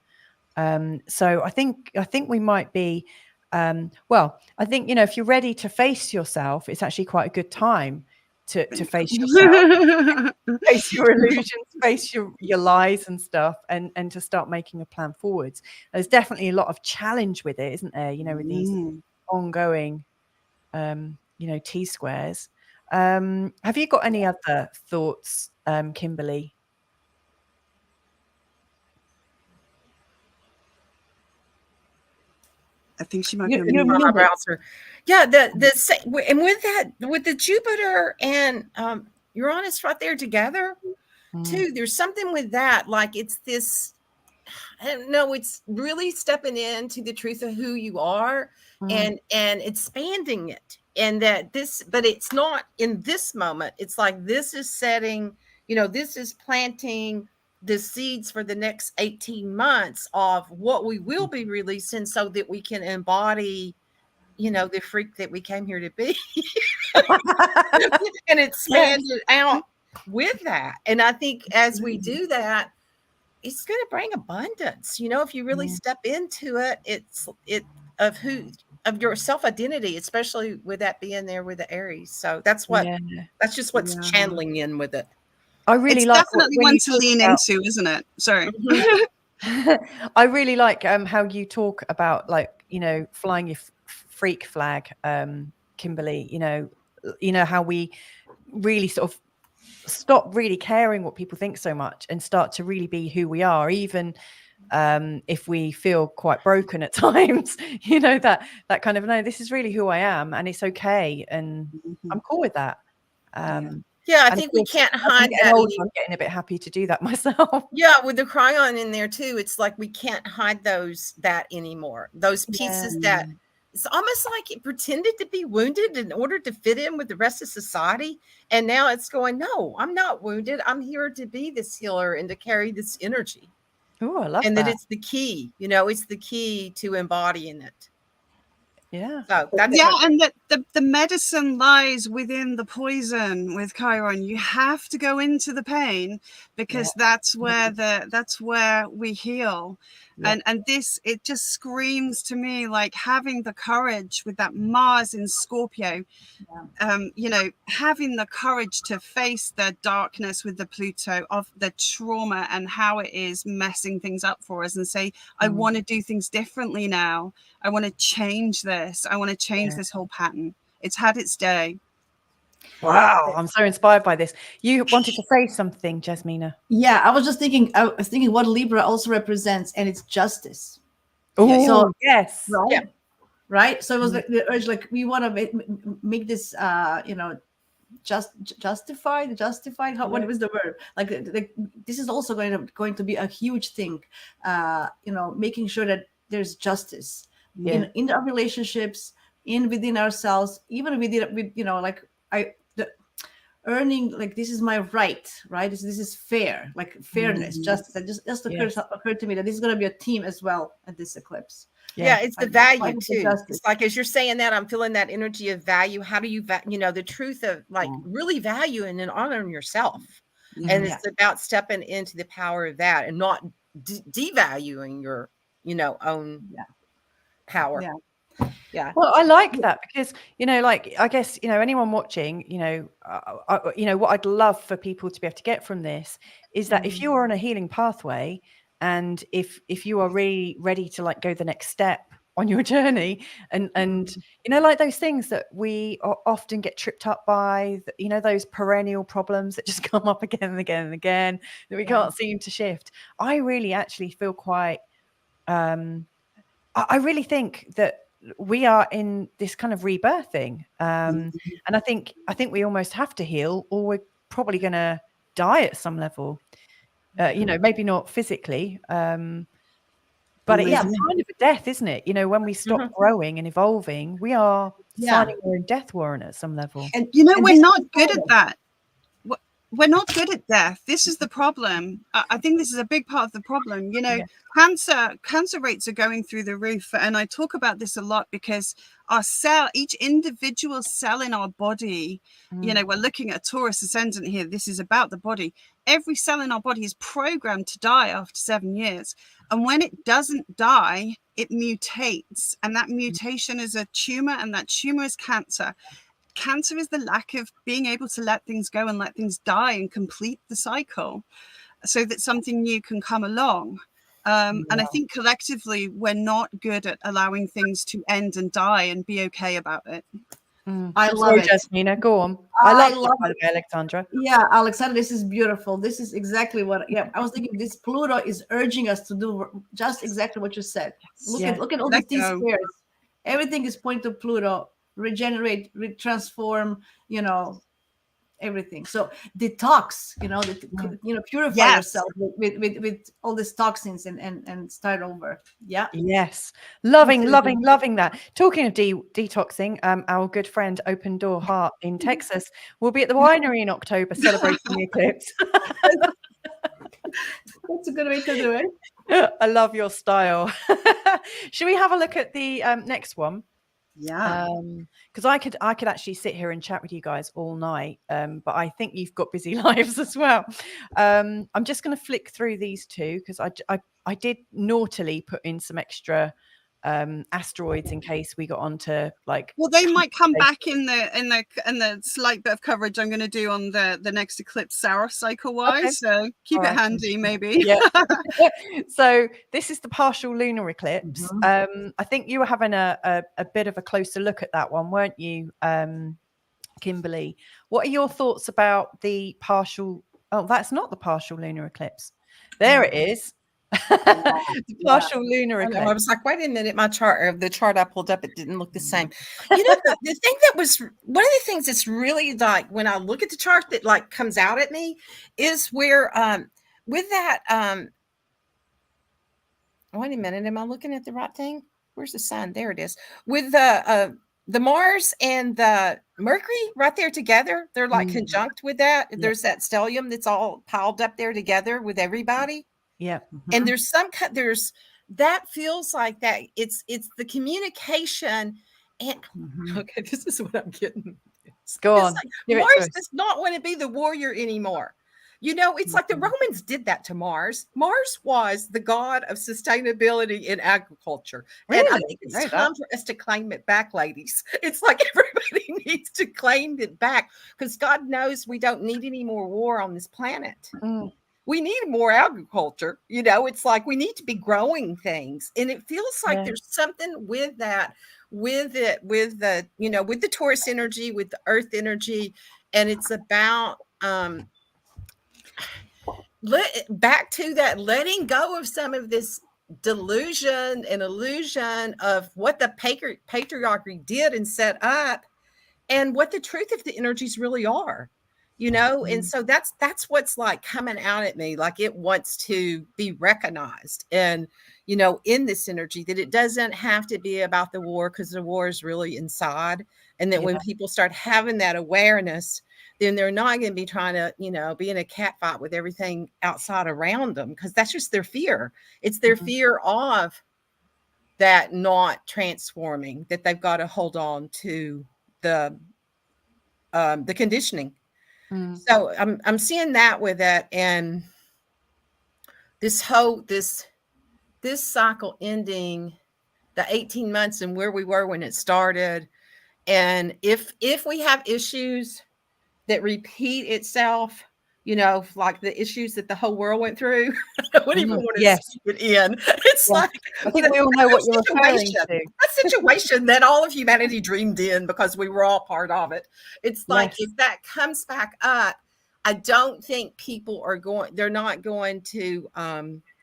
So I think we might be I think if you're ready to face yourself, it's actually quite a good time to face yourself, face your illusions, face your lies and stuff, and to start making a plan forwards. There's definitely a lot of challenge with it, isn't there? With these ongoing, T-squares. Have you got any other thoughts, Kimberly? I think she might You're be on muted. my browser. Yeah, and with the Jupiter and Uranus right there together too, there's something with that, like it's this, I don't know, it's really stepping into the truth of who you are and expanding it. And that but it's not in this moment. It's like this is setting, this is planting the seeds for the next 18 months of what we will be releasing so that we can embody, the freak that we came here to be and expand it out with that. And I think as we do that, it's going to bring abundance. If you really step into it, it's of your self-identity, especially with that being there with the Aries. So that's just what's channeling in with it. I really it's like definitely one to lean into, isn't it? Sorry. I really like how you talk about, like, flying your freak flag, Kimberly. How we really sort of stop really caring what people think so much and start to really be who we are, even if we feel quite broken at times. That kind of, no, this is really who I am, and it's okay, and I'm cool with that. I think we can't hide that. I'm getting a bit happy to do that myself. Yeah, with the cryon in there too, it's like we can't hide that anymore. Those pieces that it's almost like it pretended to be wounded in order to fit in with the rest of society, and now it's going, no, I'm not wounded. I'm here to be this healer and to carry this energy. Oh, I love and that. that it's the key. It's the key to embodying it. Yeah. So that's and that the medicine lies within the poison with Chiron. You have to go into the pain, because that's where we heal. And this, it just screams to me like having the courage with that Mars in Scorpio, having the courage to face the darkness with the Pluto of the trauma and how it is messing things up for us, and say, I want to do things differently now. I want to change this. I want to change this whole pattern. It's had its day. Wow, I'm so inspired by this. You wanted to say something, Jasmina? Yeah, I was thinking what Libra also represents, and it's justice. Oh, so, yes. Right? Yeah. Right. So it was like the urge, like we want to make this, justified. What was the word? Like this is also going to be a huge thing. Making sure that there's justice in our relationships, within ourselves, even earning, like, this is my right. This is fair, like fairness, justice. That just occurred to me that this is going to be a theme as well at this eclipse. Yeah, it's the value too. It's like, as you're saying that, I'm feeling that energy of value. How do you, the truth of like really valuing and honoring yourself. And it's about stepping into the power of that and not devaluing your, own power. Yeah. Well, I like that, because, I guess, anyone watching, what I'd love for people to be able to get from this is that if you are on a healing pathway, and if you are really ready to like go the next step on your journey, and like those things that we often get tripped up by, those perennial problems that just come up again and again and again that we can't seem to shift. I really actually feel quite, I really think that we are in this kind of rebirthing, and I think we almost have to heal, or we're probably going to die at some level. Maybe not physically, but it is kind of a death, isn't it? When we stop growing and evolving, we are finding our own death warrant at some level. And we're not good at that. We're not good at death. This is the problem. I think this is a big part of the problem. Cancer rates are going through the roof. And I talk about this a lot because each individual cell in our body, we're looking at a Taurus ascendant here. This is about the body. Every cell in our body is programmed to die after 7 years. And when it doesn't die, it mutates. And that mutation is a tumor, and that tumor is cancer. Cancer is the lack of being able to let things go and let things die and complete the cycle so that something new can come along. And I think collectively we're not good at allowing things to end and die and be okay about it. I love it. Jasmina, go on. I love it, by the way, Alexandra. Yeah, Alexandra, this is beautiful. This is exactly what. Yeah, I was thinking. This Pluto is urging us to do just exactly what you said. Look at all these spheres. Everything is pointing to Pluto. Regenerate, transform. You know, everything. So detox. You know, purify yourself with all these toxins and start over. Yeah. Yes. Loving that. Talking of detoxing, our good friend Open Door Heart in Texas will be at the winery in October celebrating the eclipse. That's a good way to do it. I love your style. Should we have a look at the next one? Yeah. Because I could actually sit here and chat with you guys all night, but I think you've got busy lives as well. I'm just going to flick through these two because I did naughtily put in some extra asteroids in case we got onto like. Well, they might come back in the slight bit of coverage I'm going to do on the next eclipse Saros cycle wise. Okay. So keep it handy, maybe. Yeah. So this is the partial lunar eclipse. I think you were having a bit of a closer look at that one, weren't you, Kimberly? What are your thoughts about the partial? Oh, that's not the partial lunar eclipse. There it is. The partial lunar eclipse. I was like, wait a minute, the chart I pulled up, it didn't look the same. You know, the thing that was one of the things that's really like when I look at the chart that like comes out at me is where with that wait a minute, am I looking at the right thing? Where's the sun? There it is. With the Mars and the Mercury right there together, they're like conjunct with that. There's that stellium that's all piled up there together with everybody. Yeah. And there's that feels like that. It's the communication. And okay, this is what I'm getting. Go on. Like, Mars does not want to be the warrior anymore. You know, it's like the Romans did that to Mars. Mars was the god of sustainability in agriculture. Really? And I think it's time for us to claim it back, ladies. It's like everybody needs to claim it back because God knows we don't need any more war on this planet. We need more agriculture. You know, it's like we need to be growing things. And it feels like there's something with that, with the Taurus energy, with the earth energy. And it's about back to that letting go of some of this delusion and illusion of what the patriarchy did and set up and what the truth of the energies really are. You know, and so that's what's like coming out at me, like it wants to be recognized. And, you know, in this energy that it doesn't have to be about the war because the war is really inside. And that when people start having that awareness, then they're not going to be trying to, you know, be in a cat fight with everything outside around them because that's just their fear. It's their fear of that not transforming, that they've got to hold on to the conditioning. So I'm seeing that with it, and this cycle ending, the 18 months and where we were when it started, and if we have issues that repeat itself, you know, like the issues that the whole world went through, I wouldn't even want to see it in. It's like I think we all know what you're referring to. A situation that all of humanity dreamed in because we were all part of it. It's like if that comes back up, I don't think people they're not going to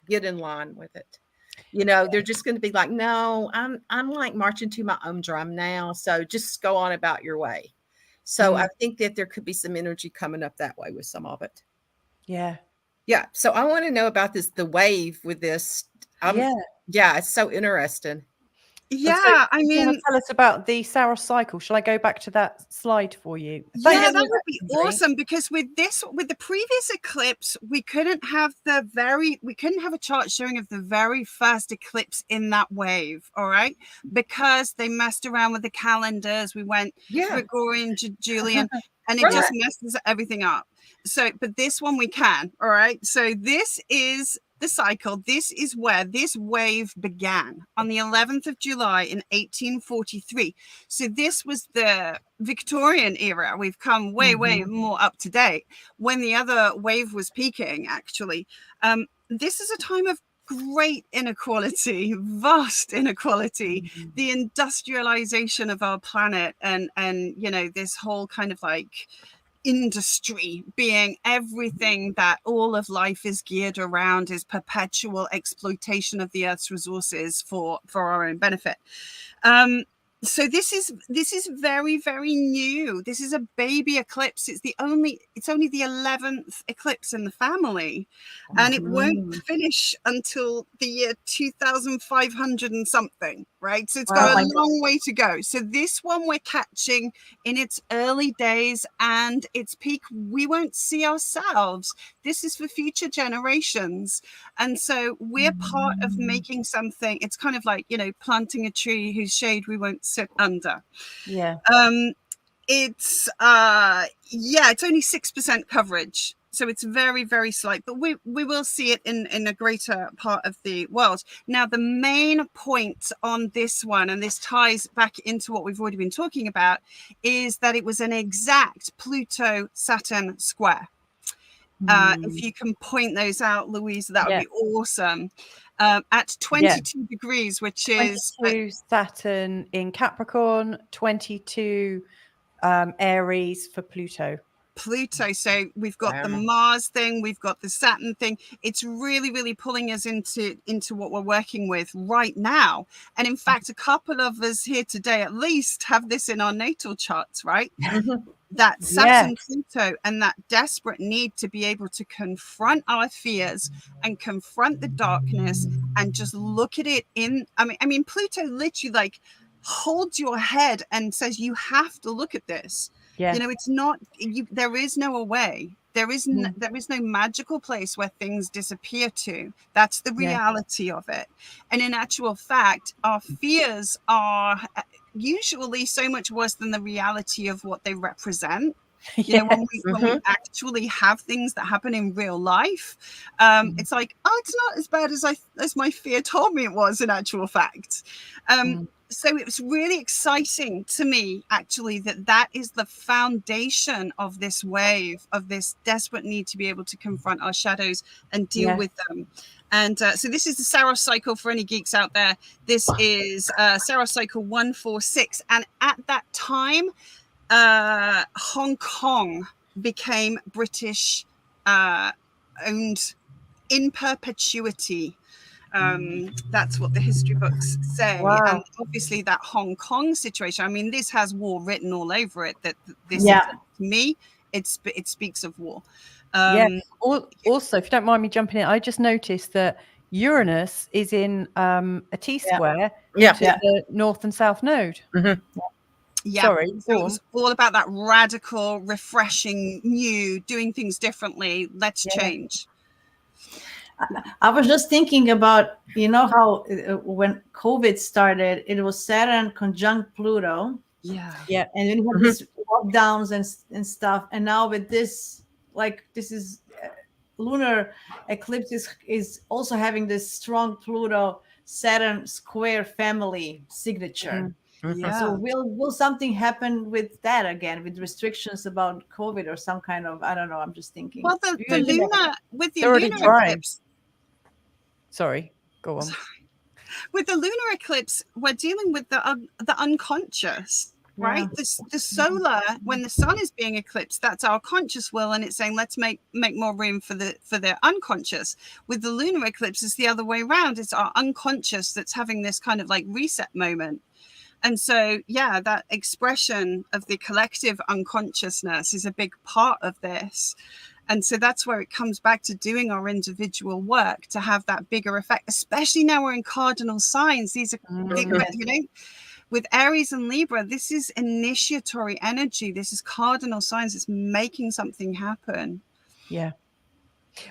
get in line with it. You know, they're just going to be like, no, I'm like marching to my own drum now. So just go on about your way. So I think that there could be some energy coming up that way with some of it. Yeah. Yeah. So I want to know about the wave with this. Yeah, it's so interesting. Yeah, so, I mean, tell us about the Saros cycle. Shall I go back to that slide for you? Yeah, that would be awesome because with the previous eclipse, we couldn't have a chart showing of the very first eclipse in that wave. All right, because they messed around with the calendars. We went Gregorian, Julian, and it just messes everything up. So, but this one we can. All right, so this is the cycle. This is where this wave began on the 11th of July in 1843. So this was the Victorian era. We've come way more up to date when the other wave was peaking, actually. This is a time of great inequality, vast inequality, the industrialization of our planet, and you know, this whole kind of like industry being everything that all of life is geared around, is perpetual exploitation of the Earth's resources for our own benefit. So this is very, very new. This is a baby eclipse. It's only the 11th eclipse in the family, and it won't finish until the year 2500 and something, right? So it's got a long way to go. So this one we're catching in its early days, and its peak we won't see ourselves. This is for future generations, and so we're part of making something. It's kind of like, you know, planting a tree whose shade we won't sit under. It's it's only 6% coverage, so it's very, very slight, but we will see it in a greater part of the world. Now, the main point on this one, and this ties back into what we've already been talking about, is that it was an exact Pluto Saturn square. If you can point those out, Louisa, that would be awesome. At 22 degrees, which is 22 Saturn in Capricorn, 22 Aries for Pluto. So we've got the Mars thing, we've got the Saturn thing. It's really, really pulling us into what we're working with right now. And in fact, a couple of us here today at least have this in our natal charts, right? That Saturn, Pluto, and that desperate need to be able to confront our fears and confront the darkness and just look at it in. I mean, Pluto literally like holds your head and says, you have to look at this. You know, it's not, there is no way. There is no magical place where things disappear to. That's the reality of it. And in actual fact, our fears are usually so much worse than the reality of what they represent. You know, when we actually have things that happen in real life, it's like, oh, it's not as bad as my fear told me it was in actual fact. So it was really exciting to me, actually, that is the foundation of this wave, of this desperate need to be able to confront our shadows and deal with them. And so this is the Saros cycle for any geeks out there. This is Saros cycle 146. And at that time, Hong Kong became British owned in perpetuity. That's what the history books say. And obviously that Hong Kong situation, I mean, this has war written all over it, that this to me, it speaks of war. Also, if you don't mind me jumping in, I just noticed that Uranus is in a T-square to the north and south node. Sorry. So it was all about that radical, refreshing, new, doing things differently. Let's change. I was just thinking about, you know, how when COVID started, it was Saturn conjunct Pluto. And then you have these lockdowns and stuff. And now with this, like, this is lunar eclipse is also having this strong Pluto Saturn square family signature. So will something happen with that again, with restrictions about COVID or some kind of, I don't know, I'm just thinking. Well, the lunar, with the lunar eclipse. Sorry, go on. With the lunar eclipse, we're dealing with the unconscious, right? The solar, when the sun is being eclipsed, that's our conscious will, and it's saying let's make more room for the unconscious. With the lunar eclipse, it's the other way around. It's our unconscious that's having this kind of like reset moment. And so, that expression of the collective unconsciousness is a big part of this. And so that's where it comes back to doing our individual work to have that bigger effect, especially now we're in cardinal signs. These are, you know, with Aries and Libra, this is initiatory energy. This is cardinal signs. It's making something happen.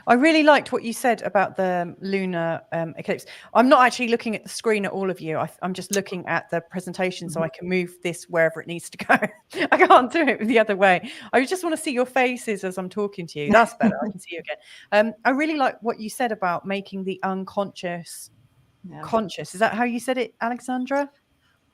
I really liked what you said about the lunar eclipse. I'm not actually looking at the screen at all of you. I'm just looking at the presentation so I can move this wherever it needs to go. I can't do it the other way. I just want to see your faces as I'm talking to you. That's better. I can see you again. I really like what you said about making the unconscious conscious. Is that how you said it, Alexandra?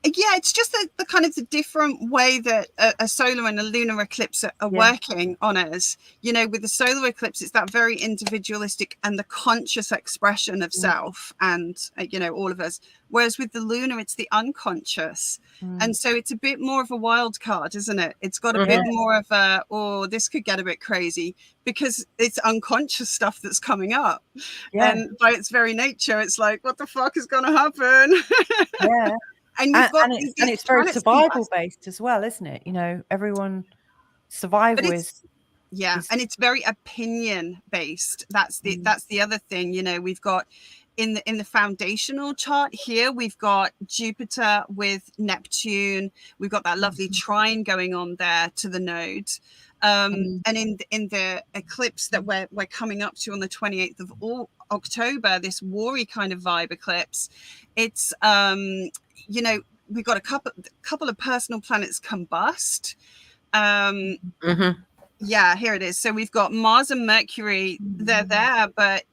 Yeah, it's just the kind of the different way that a solar and a lunar eclipse are working on us. You know, with the solar eclipse, it's that very individualistic and the conscious expression of self and, you know, all of us. Whereas with the lunar, it's the unconscious. And so it's a bit more of a wild card, isn't it? It's got a bit more of a, oh, this could get a bit crazy because it's unconscious stuff that's coming up. And by its very nature, it's like, what the fuck is going to happen? Yeah. And you've got and it's very survival based as well, isn't it? You know, everyone survival is and it's very opinion based. That's the other thing. You know, we've got in the foundational chart here, we've got Jupiter with Neptune. We've got that lovely trine going on there to the node. And in the eclipse that we're coming up to on the 28th of October, this war-y kind of vibe eclipse, it's you know, we've got a couple of personal planets combust. Yeah, here it is. So we've got Mars and Mercury, they're there, but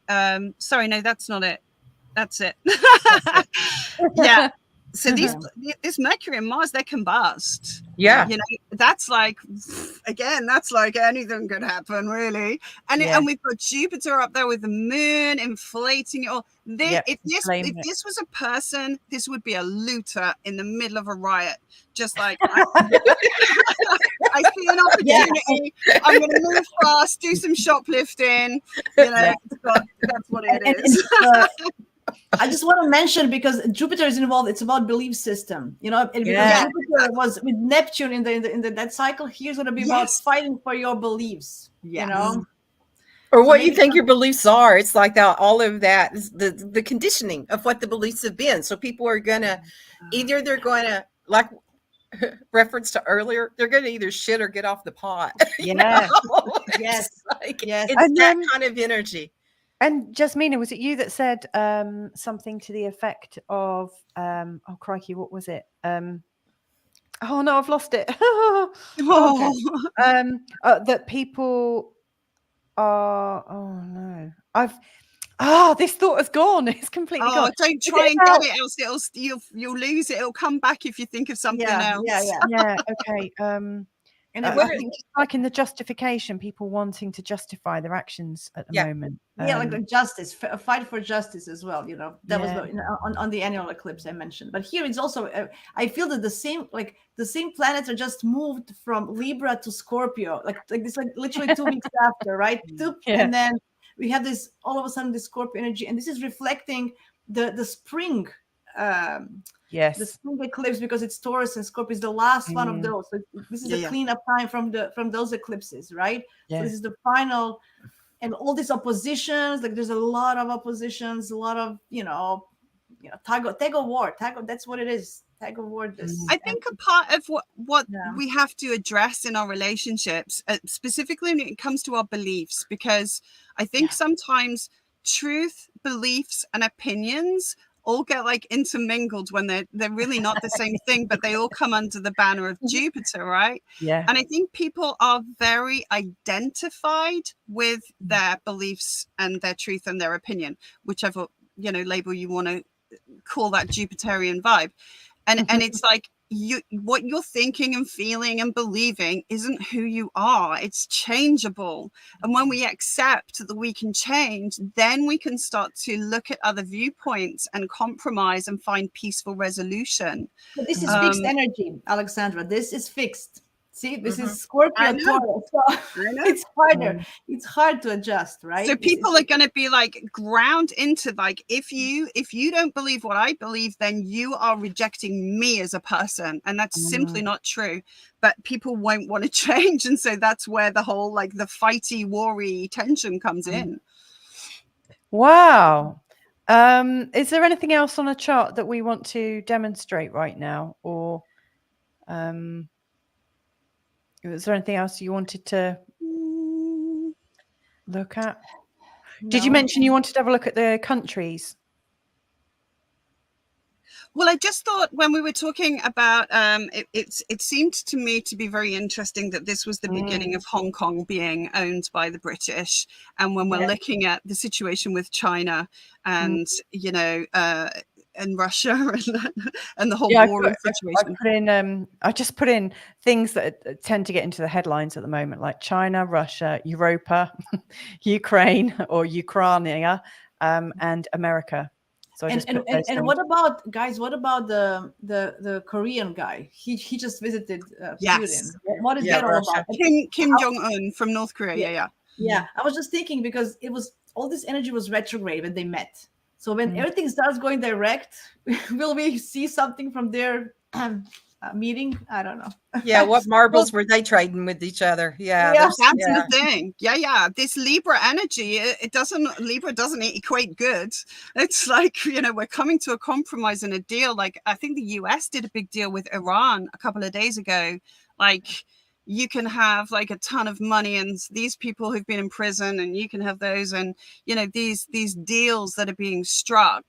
sorry, no, that's not it. That's it. Yeah. So this Mercury and Mars, they combust. Yeah. You know, that's like, again, that's like anything could happen, really. And we've got Jupiter up there with the moon inflating it all. If this was a person, this would be a looter in the middle of a riot. Just like, I see an opportunity. I'm going to move fast, do some shoplifting. You know, that's what it is. I just want to mention, because Jupiter is involved, it's about belief system, you know. And because Jupiter was with Neptune in that cycle, here's going to be about fighting for your beliefs, you know, or what you think your beliefs are. It's like that, all of that is the conditioning of what the beliefs have been. So people are gonna they're going to, like reference to earlier, they're going to either shit or get off the pot. Yes. It's And that kind of energy. And Jasmina, was it you that said something to the effect of, oh crikey, what was it? Oh no, I've lost it. That people are, oh no, this thought has gone. It's completely gone. Don't try and get it, else you'll lose it. It'll come back if you think of something else. Yeah. Okay. And I think just like in the justification, people wanting to justify their actions at the moment. Like the justice, a fight for justice as well. You know, that was on the annual eclipse I mentioned. But here it's also, I feel that the same planets are just moved from Libra to Scorpio. Like it's like literally 2 weeks after, right? And then we have this, all of a sudden, the Scorpio energy, and this is reflecting the spring. The spring eclipse, because it's Taurus and Scorpio is the last one of those. So this is a cleanup time from those eclipses, right? So this is the final, and all these oppositions. Like there's a lot of oppositions, a lot of tag of war. That's what it is. Tag of war. I think a part of what we have to address in our relationships, specifically when it comes to our beliefs, because I think sometimes truth, beliefs, and opinions all get like intermingled when they're really not the same thing, but they all come under the banner of Jupiter, right? Yeah. And I think people are very identified with their beliefs and their truth and their opinion, whichever label you want to call that Jupiterian vibe. And it's like what you're thinking and feeling and believing isn't who you are. It's changeable. And when we accept that we can change, then we can start to look at other viewpoints and compromise and find peaceful resolution. But this is fixed energy, Alexandra. This is fixed. See, this is Scorpio. So it's harder. It's hard to adjust, right? So people are going to be like ground into like, if you don't believe what I believe, then you are rejecting me as a person, and that's simply not true. But people won't want to change, and so that's where the whole like the fighty, warry tension comes in. Wow. Is there anything else on a chart that we want to demonstrate right now, or is there anything else you wanted to look at? No. Did you mention you wanted to have a look at the countries? Well, I just thought when we were talking about it seemed to me to be very interesting that this was the beginning of Hong Kong being owned by the British. And when we're looking at the situation with China and, and Russia and the whole war situation. I just put in things that tend to get into the headlines at the moment, like China, Russia, Europa, Ukraine or Ukraine, and America. So I just and what about, guys, what about the Korean guy? He just visited Sweden. What is that all about? Kim Jong-un from North Korea. Yeah, I was just thinking, because it was, all this energy was retrograde when they met. So when everything starts going direct, will we see something from their meeting? I don't know. Yeah, what marbles were they trading with each other? That's the thing. This Libra energy, Libra doesn't equate good. It's like, we're coming to a compromise and a deal. Like, I think the US did a big deal with Iran a couple of days ago. Like, you can have like a ton of money and these people who've been in prison, and you can have those, and these deals that are being struck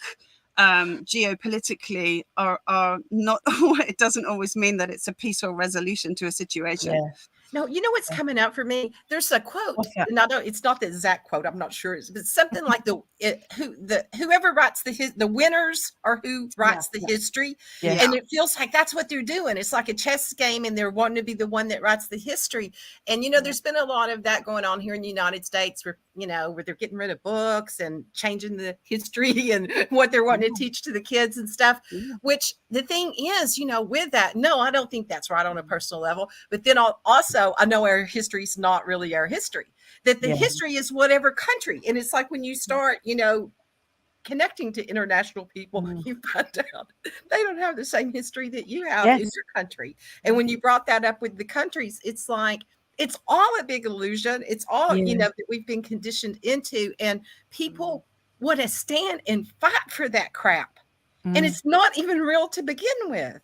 geopolitically are not, it doesn't always mean that it's a peaceful resolution to a situation. No, you know what's coming out for me? There's a quote. No, it's not the exact quote. I'm not sure. But something like whoever writes the winners are who writes the history. And it feels like that's what they're doing. It's like a chess game, and they're wanting to be the one that writes the history. And there's been a lot of that going on here in the United States, where where they're getting rid of books and changing the history and what they're wanting to teach to the kids and stuff. Which the thing is, with that, no, I don't think that's right on a personal level. But then also, I know our history is not really our history, that the history is whatever country. And it's like when you start, connecting to international people, you find out they don't have the same history that you have in your country. And when you brought that up with the countries, it's like, it's all a big illusion. It's all, that we've been conditioned into, and people want to stand and fight for that crap. And it's not even real to begin with.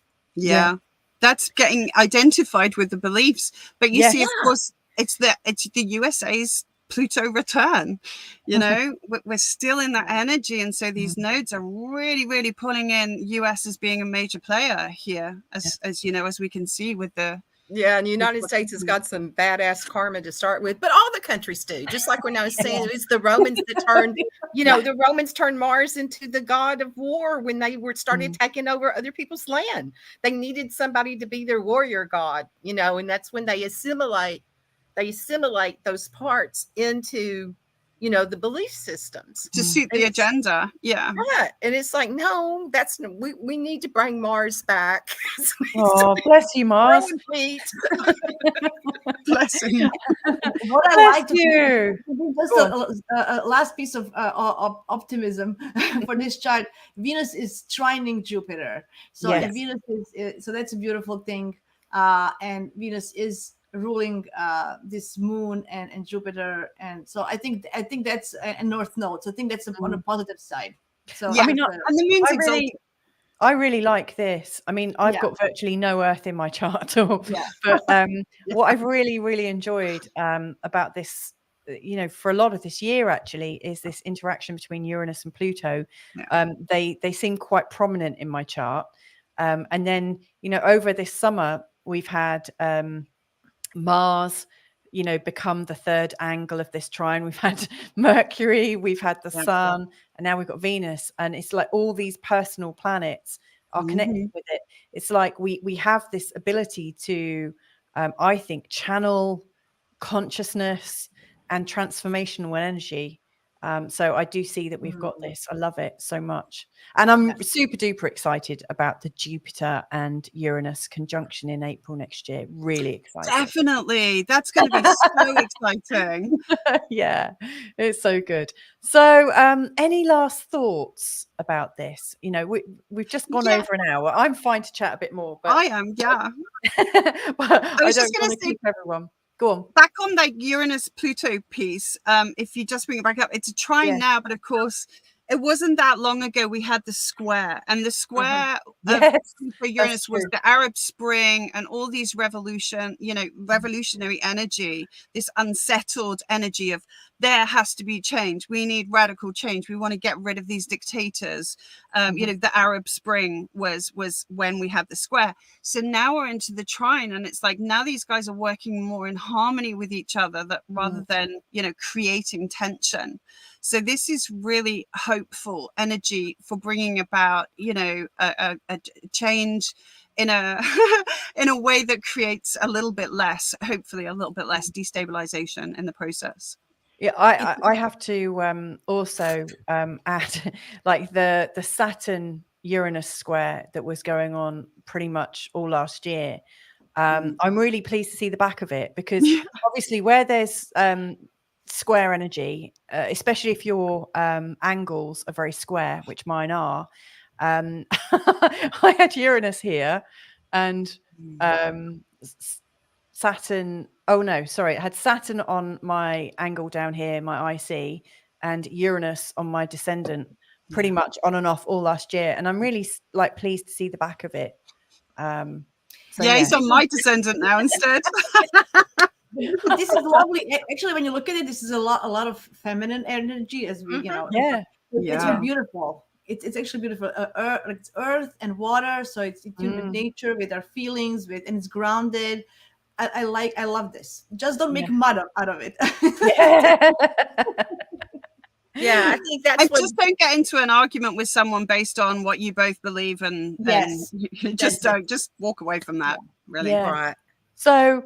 That's getting identified with the beliefs. But you see, of course, it's the USA's Pluto return. We're still in that energy, and so these nodes are really, really pulling in US as being a major player here, as we can see with the. Yeah, and the United States has got some badass karma to start with, but all the countries do. Just like when I was saying, it's the Romans that turned, the Romans turned Mars into the god of war when they started taking over other people's land. They needed somebody to be their warrior god, and that's when they assimilate those parts into the belief systems to suit the agenda. And it's like, no, we need to bring Mars back. Oh, bless you, Mars. Bless him. What I like to just a last piece of optimism for this chart. Venus is trining Jupiter, so Venus is, so that's a beautiful thing, and Venus is ruling this moon and Jupiter, and so I think that's a north node. So I think that's on the positive side. So and the moon's I really like this. I mean, I've got virtually no Earth in my chart at all. But what I've really, really enjoyed about this, for a lot of this year actually, is this interaction between Uranus and Pluto. They seem quite prominent in my chart. And then, over this summer, we've had Mars, become the third angle of this trine. We've had Mercury, we've had the Sun, and now we've got Venus. And it's like all these personal planets are connected with it. It's like we have this ability to, I think, channel consciousness and transformational energy. So I do see that we've got this. I love it so much. And I'm super duper excited about the Jupiter and Uranus conjunction in April next year. Really excited. Definitely. That's going to be so exciting. Yeah, it's so good. So any last thoughts about this? We've just gone over an hour. I'm fine to chat a bit more. But I am, but I was just going to keep everyone. Go on. Back on that Uranus-Pluto piece, if you just bring it back up, it's a trine now, but of course, it wasn't that long ago we had the square, and the square for Uranus was the Arab Spring and all these revolutionary energy, this unsettled energy of there has to be change. We need radical change. We want to get rid of these dictators. You know, the Arab Spring was when we had the square. So now we're into the trine, and it's like now these guys are working more in harmony with each other, that rather than, you know, creating tension. So this is really hopeful energy for bringing about, you know, a change in a in a way that creates a little bit less, hopefully a little bit less destabilization in the process. Yeah, I have to also add, like the Saturn Uranus square that was going on pretty much all last year. I'm really pleased to see the back of it, because obviously where there's square energy, especially if your angles are very square, which mine are, I had Uranus here and Saturn. Oh no, sorry. I had Saturn on my angle down here, my IC, and Uranus on my descendant, pretty much on and off all last year. And I'm really like pleased to see the back of it. So, yeah, he's on my descendant now instead. This is lovely. Actually, when you look at it, this is a lot of feminine energy, as we, you know. It's very beautiful. It's actually beautiful. It's earth and water, so it's tuned with nature, with our feelings, and it's grounded. I love this. Just don't make mud out of it. Yeah, I think that's what... just don't get into an argument with someone based on what you both believe, and you just just walk away from that. Really, right. So,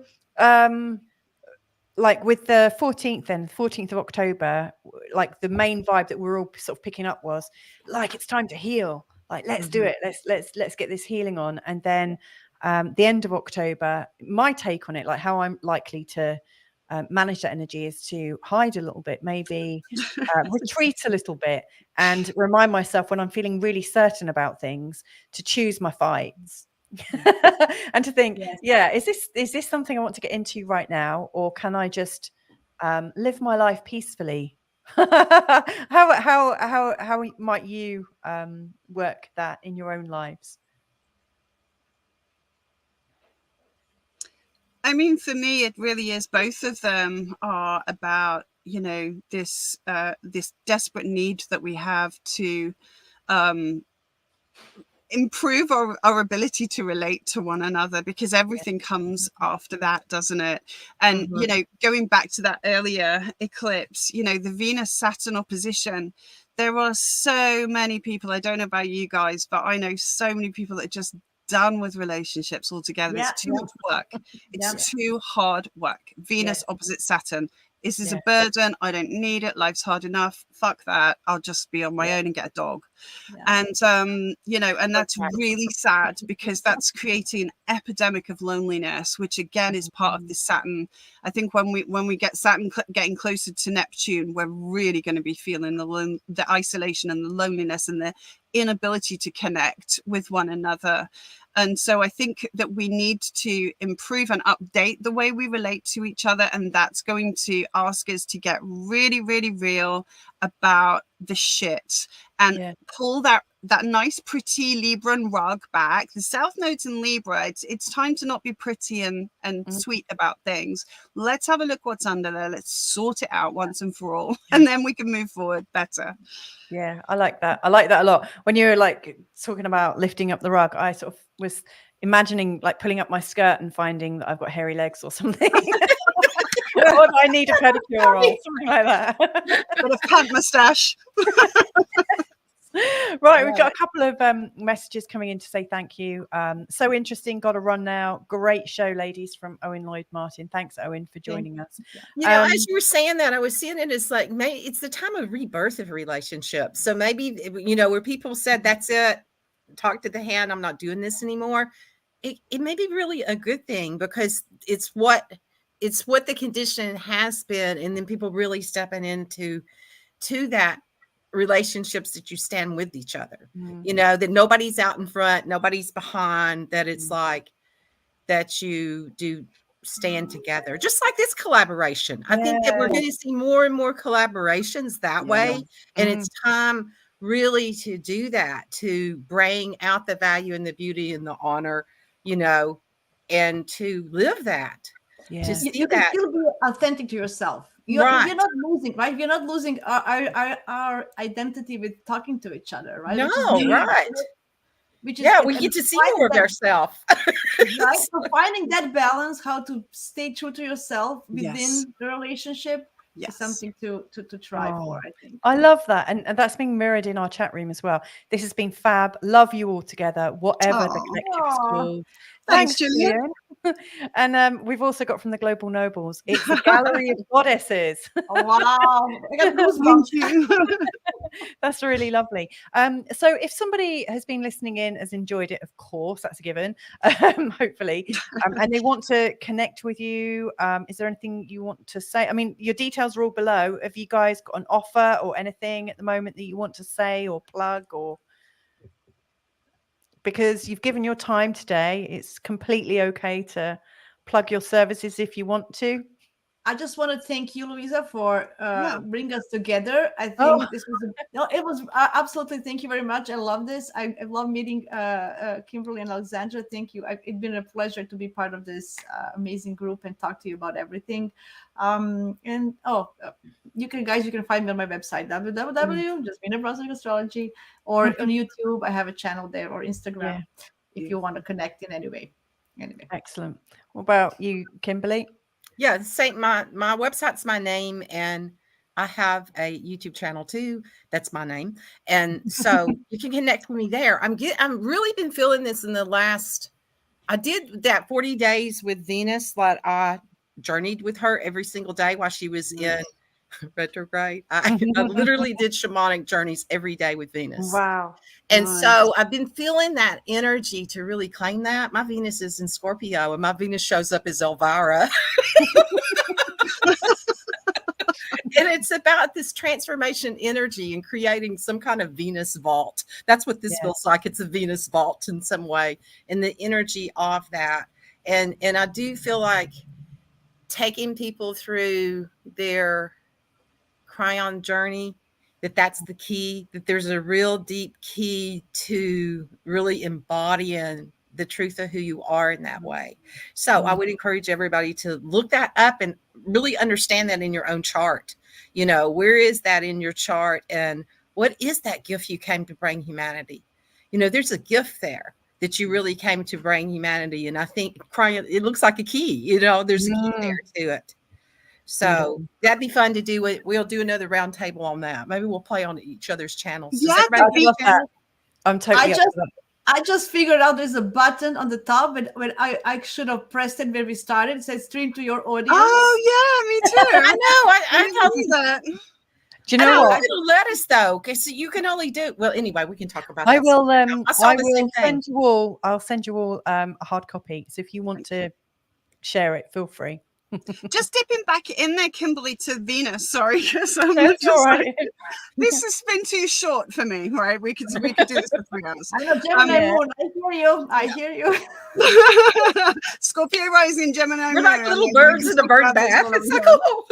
like with the 14th of October, like the main vibe that we're all sort of picking up was like, it's time to heal. Like, let's do it. Let's get this healing on. And then the end of October, my take on it, like how I'm likely to manage that energy, is to hide a little bit, maybe retreat a little bit, and remind myself when I'm feeling really certain about things to choose my fights. And to think, is this something I want to get into right now, or can I just live my life peacefully? How might you work that in your own lives? I mean, for me, it really is. Both of them are about, you know, this desperate need that we have to improve our ability to relate to one another, because everything comes after that, doesn't it? And you know, going back to that earlier eclipse, you know, the Venus Saturn opposition, there are so many people, I don't know about you guys, but I know so many people that are just done with relationships altogether. It's too much work. It's too hard work. Venus opposite Saturn. This is a burden. I don't need it. Life's hard enough. Fuck that. I'll just be on my own and get a dog. And, you know, and that's really sad, because that's creating an epidemic of loneliness, which again is part of this Saturn. I think when we get Saturn getting closer to Neptune, we're really going to be feeling the isolation and the loneliness and the inability to connect with one another. And so I think that we need to improve and update the way we relate to each other. And that's going to ask us to get really, really real about the shit and pull that nice, pretty Libran rug back. The South Node's in Libra. It's time to not be pretty and sweet about things. Let's have a look what's under there. Let's sort it out once and for all. And then we can move forward better. Yeah, I like that. I like that a lot. When you were like talking about lifting up the rug, I sort of was imagining like pulling up my skirt and finding that I've got hairy legs or something. Or I need a pedicure or something like that. Got a pant mustache. Right, we've got a couple of messages coming in to say thank you. So interesting. Got to run now. Great show, ladies, from Owen Lloyd Martin. Thanks, Owen, for joining us. You know, as you were saying that, I was seeing it as like, maybe it's the time of rebirth of relationships. So maybe, you know, where people said, that's it, talk to the hand, I'm not doing this anymore. It may be really a good thing, because it's what the condition has been, and then people really stepping into that relationships that you stand with each other, you know, that nobody's out in front, nobody's behind, that it's like that you do stand together, just like this collaboration. I think that we're going to see more and more collaborations that way, and it's time really to do that, to bring out the value and the beauty and the honor, you know, and to live that. You can still be authentic to yourself. You're Right. not losing, right? We're not losing our identity with talking to each other, right? No, Which is right. Which is Yeah, we get to see more of ourselves. Right? So finding that balance, how to stay true to yourself within Yes. the relationship Yes. is something to try Oh, for, I think. I love that. And that's been mirrored in our chat room as well. This has been fab. Love you all together, whatever the Aw. collective is Aw. called. Thanks, Thanks, Gillian. Gillian. And we've also got from the Global Nobles, it's a gallery of goddesses. Oh, wow. I got Thank goosebumps. you. That's really lovely. So if somebody has been listening in, has enjoyed it, of course, that's a given, hopefully, and they want to connect with you, is there anything you want to say? I mean, your details are all below. Have you guys got an offer or anything at the moment that you want to say or plug, or because you've given your time today, it's completely okay to plug your services if you want to. I just want to thank you, Louisa, for bringing us together. I think Oh. this was it was absolutely. Thank you very much. I love this. I love meeting Kimberly and Alexandra. Thank you. It's been a pleasure to be part of this amazing group and talk to you about everything. You can find me on my website www.jasmina or on YouTube. I have a channel there, or Instagram if you want to connect in any way. Anyway, Excellent. What about you, Kimberly? Yeah, my website's my name, and I have a YouTube channel too. That's my name, and so you can connect with me there. I'm really been feeling this in the last. I did that 40 days with Venus. Like I journeyed with her every single day while she was in retrograde. I literally did shamanic journeys every day with Venus. Wow. And Nice. so I've been feeling that energy to really claim that. My Venus is in Scorpio, and my Venus shows up as Elvira. And it's about this transformation energy and creating some kind of Venus vault. That's what this feels like. It's a Venus vault in some way, and the energy of that. And I do feel like taking people through their cryon journey, that's the key, that there's a real deep key to really embodying the truth of who you are in that way. So I would encourage everybody to look that up and really understand that in your own chart. You know, where is that in your chart, and what is that gift you came to bring humanity? You know, there's a gift there that you really came to bring humanity. And I think it looks like a key, you know, there's a key there to it. So that'd be fun to do. We'll do another round table on that. Maybe we'll play on each other's channels. Yeah, that'd be I'm totally I just figured out there's a button on the top, but when I should have pressed it when we started. It says stream to your audience. Oh yeah, me too. I know. I told you that. Do you know what? It'll let us though, because you can only do. Well, anyway, we can talk about. I that will. I will send you all. I'll send you all a hard copy. So if you want to share it, feel free. Just dipping back in there, Kimberly, to Venus. Sorry, because That's all right. This has been too short for me. Right, we could do this for 3 hours. I know, Gemini Moon. I hear you. Scorpio rising, Gemini. We're like little birds in a bird bath. It's so cool.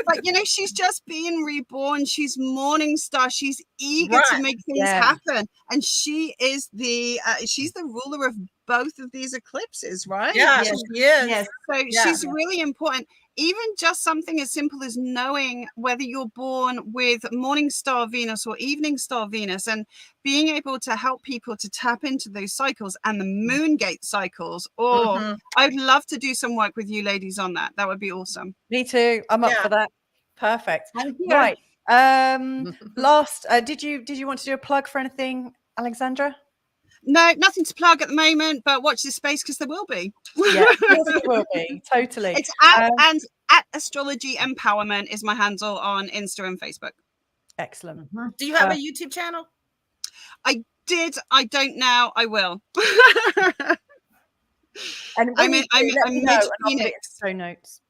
But you know, she's just being reborn. She's morning star. She's eager to make things happen, and she is she's the ruler of both of these eclipses, right? Yeah, yes. Yes. So she's really important. Even just something as simple as knowing whether you're born with morning star Venus or evening star Venus, and being able to help people to tap into those cycles and the moon gate cycles. I'd love to do some work with you ladies on that. That would be awesome. Me too. I'm up for that. Perfect. Right. Last, did you want to do a plug for anything, Alexandra? No, nothing to plug at the moment, but watch this space because there will be. Yeah, it will be. Totally. It's at Astrology Empowerment is my handle on Insta and Facebook. Excellent. Do you have a YouTube channel? I did. I don't now. I will. And I'm mid show notes.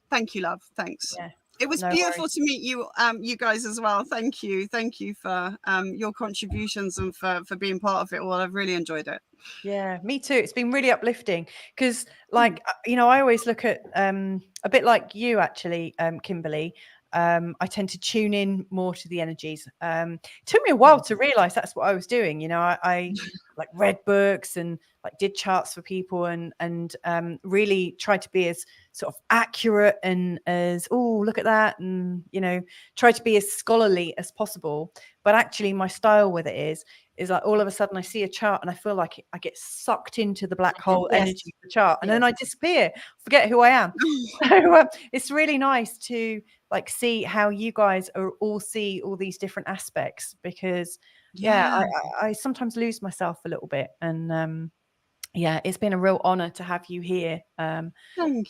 Thank you, love. Thanks. Yeah. It was beautiful to meet you, you guys as well. Thank you for your contributions and for being part of it all. I've really enjoyed it. Yeah, me too. It's been really uplifting because, like, you know, I always look at a bit like you, actually, Kimberly. I tend to tune in more to the energies. It took me a while to realize that's what I was doing. You know, I like read books and like did charts for people and really tried to be as sort of accurate and as, oh, look at that. And, you know, try to be as scholarly as possible. But actually my style with it is like all of a sudden I see a chart and I feel like I get sucked into the black hole energy of the chart, and then I disappear, forget who I am. So it's really nice to like see how you guys are all see all these different aspects, because I sometimes lose myself a little bit, and yeah, it's been a real honor to have you here. Thank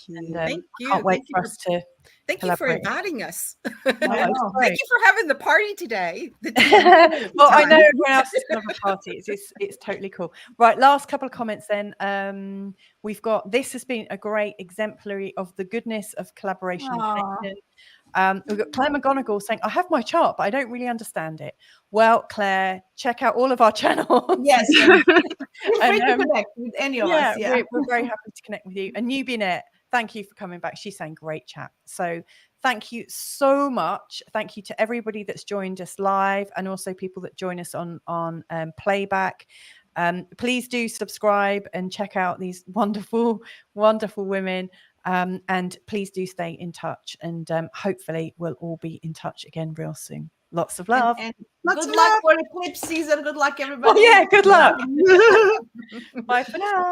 you. And, Thank you. Can't wait for us to Thank you for collaborate. inviting us. It's Thank great. you for having the party today. Well, I know everyone else is going to have a party. It's totally cool. Right, last couple of comments then. We've got, this has been a great exemplary of the goodness of collaboration and connection. We've got Claire McGonigal saying, I have my chart, but I don't really understand it. Well, Claire, check out all of our channels. Yes. Feel free to And, connect with any of us. Yeah. We're very happy to connect with you. And Newbie, thank you for coming back. She's saying great chat. So thank you so much. Thank you to everybody that's joined us live, and also people that join us on playback. Please do subscribe and check out these wonderful, wonderful women. And please do stay in touch, and hopefully we'll all be in touch again real soon. Lots of love. And good luck for eclipse season. Good luck, everybody. Oh, yeah, good luck. Bye for now.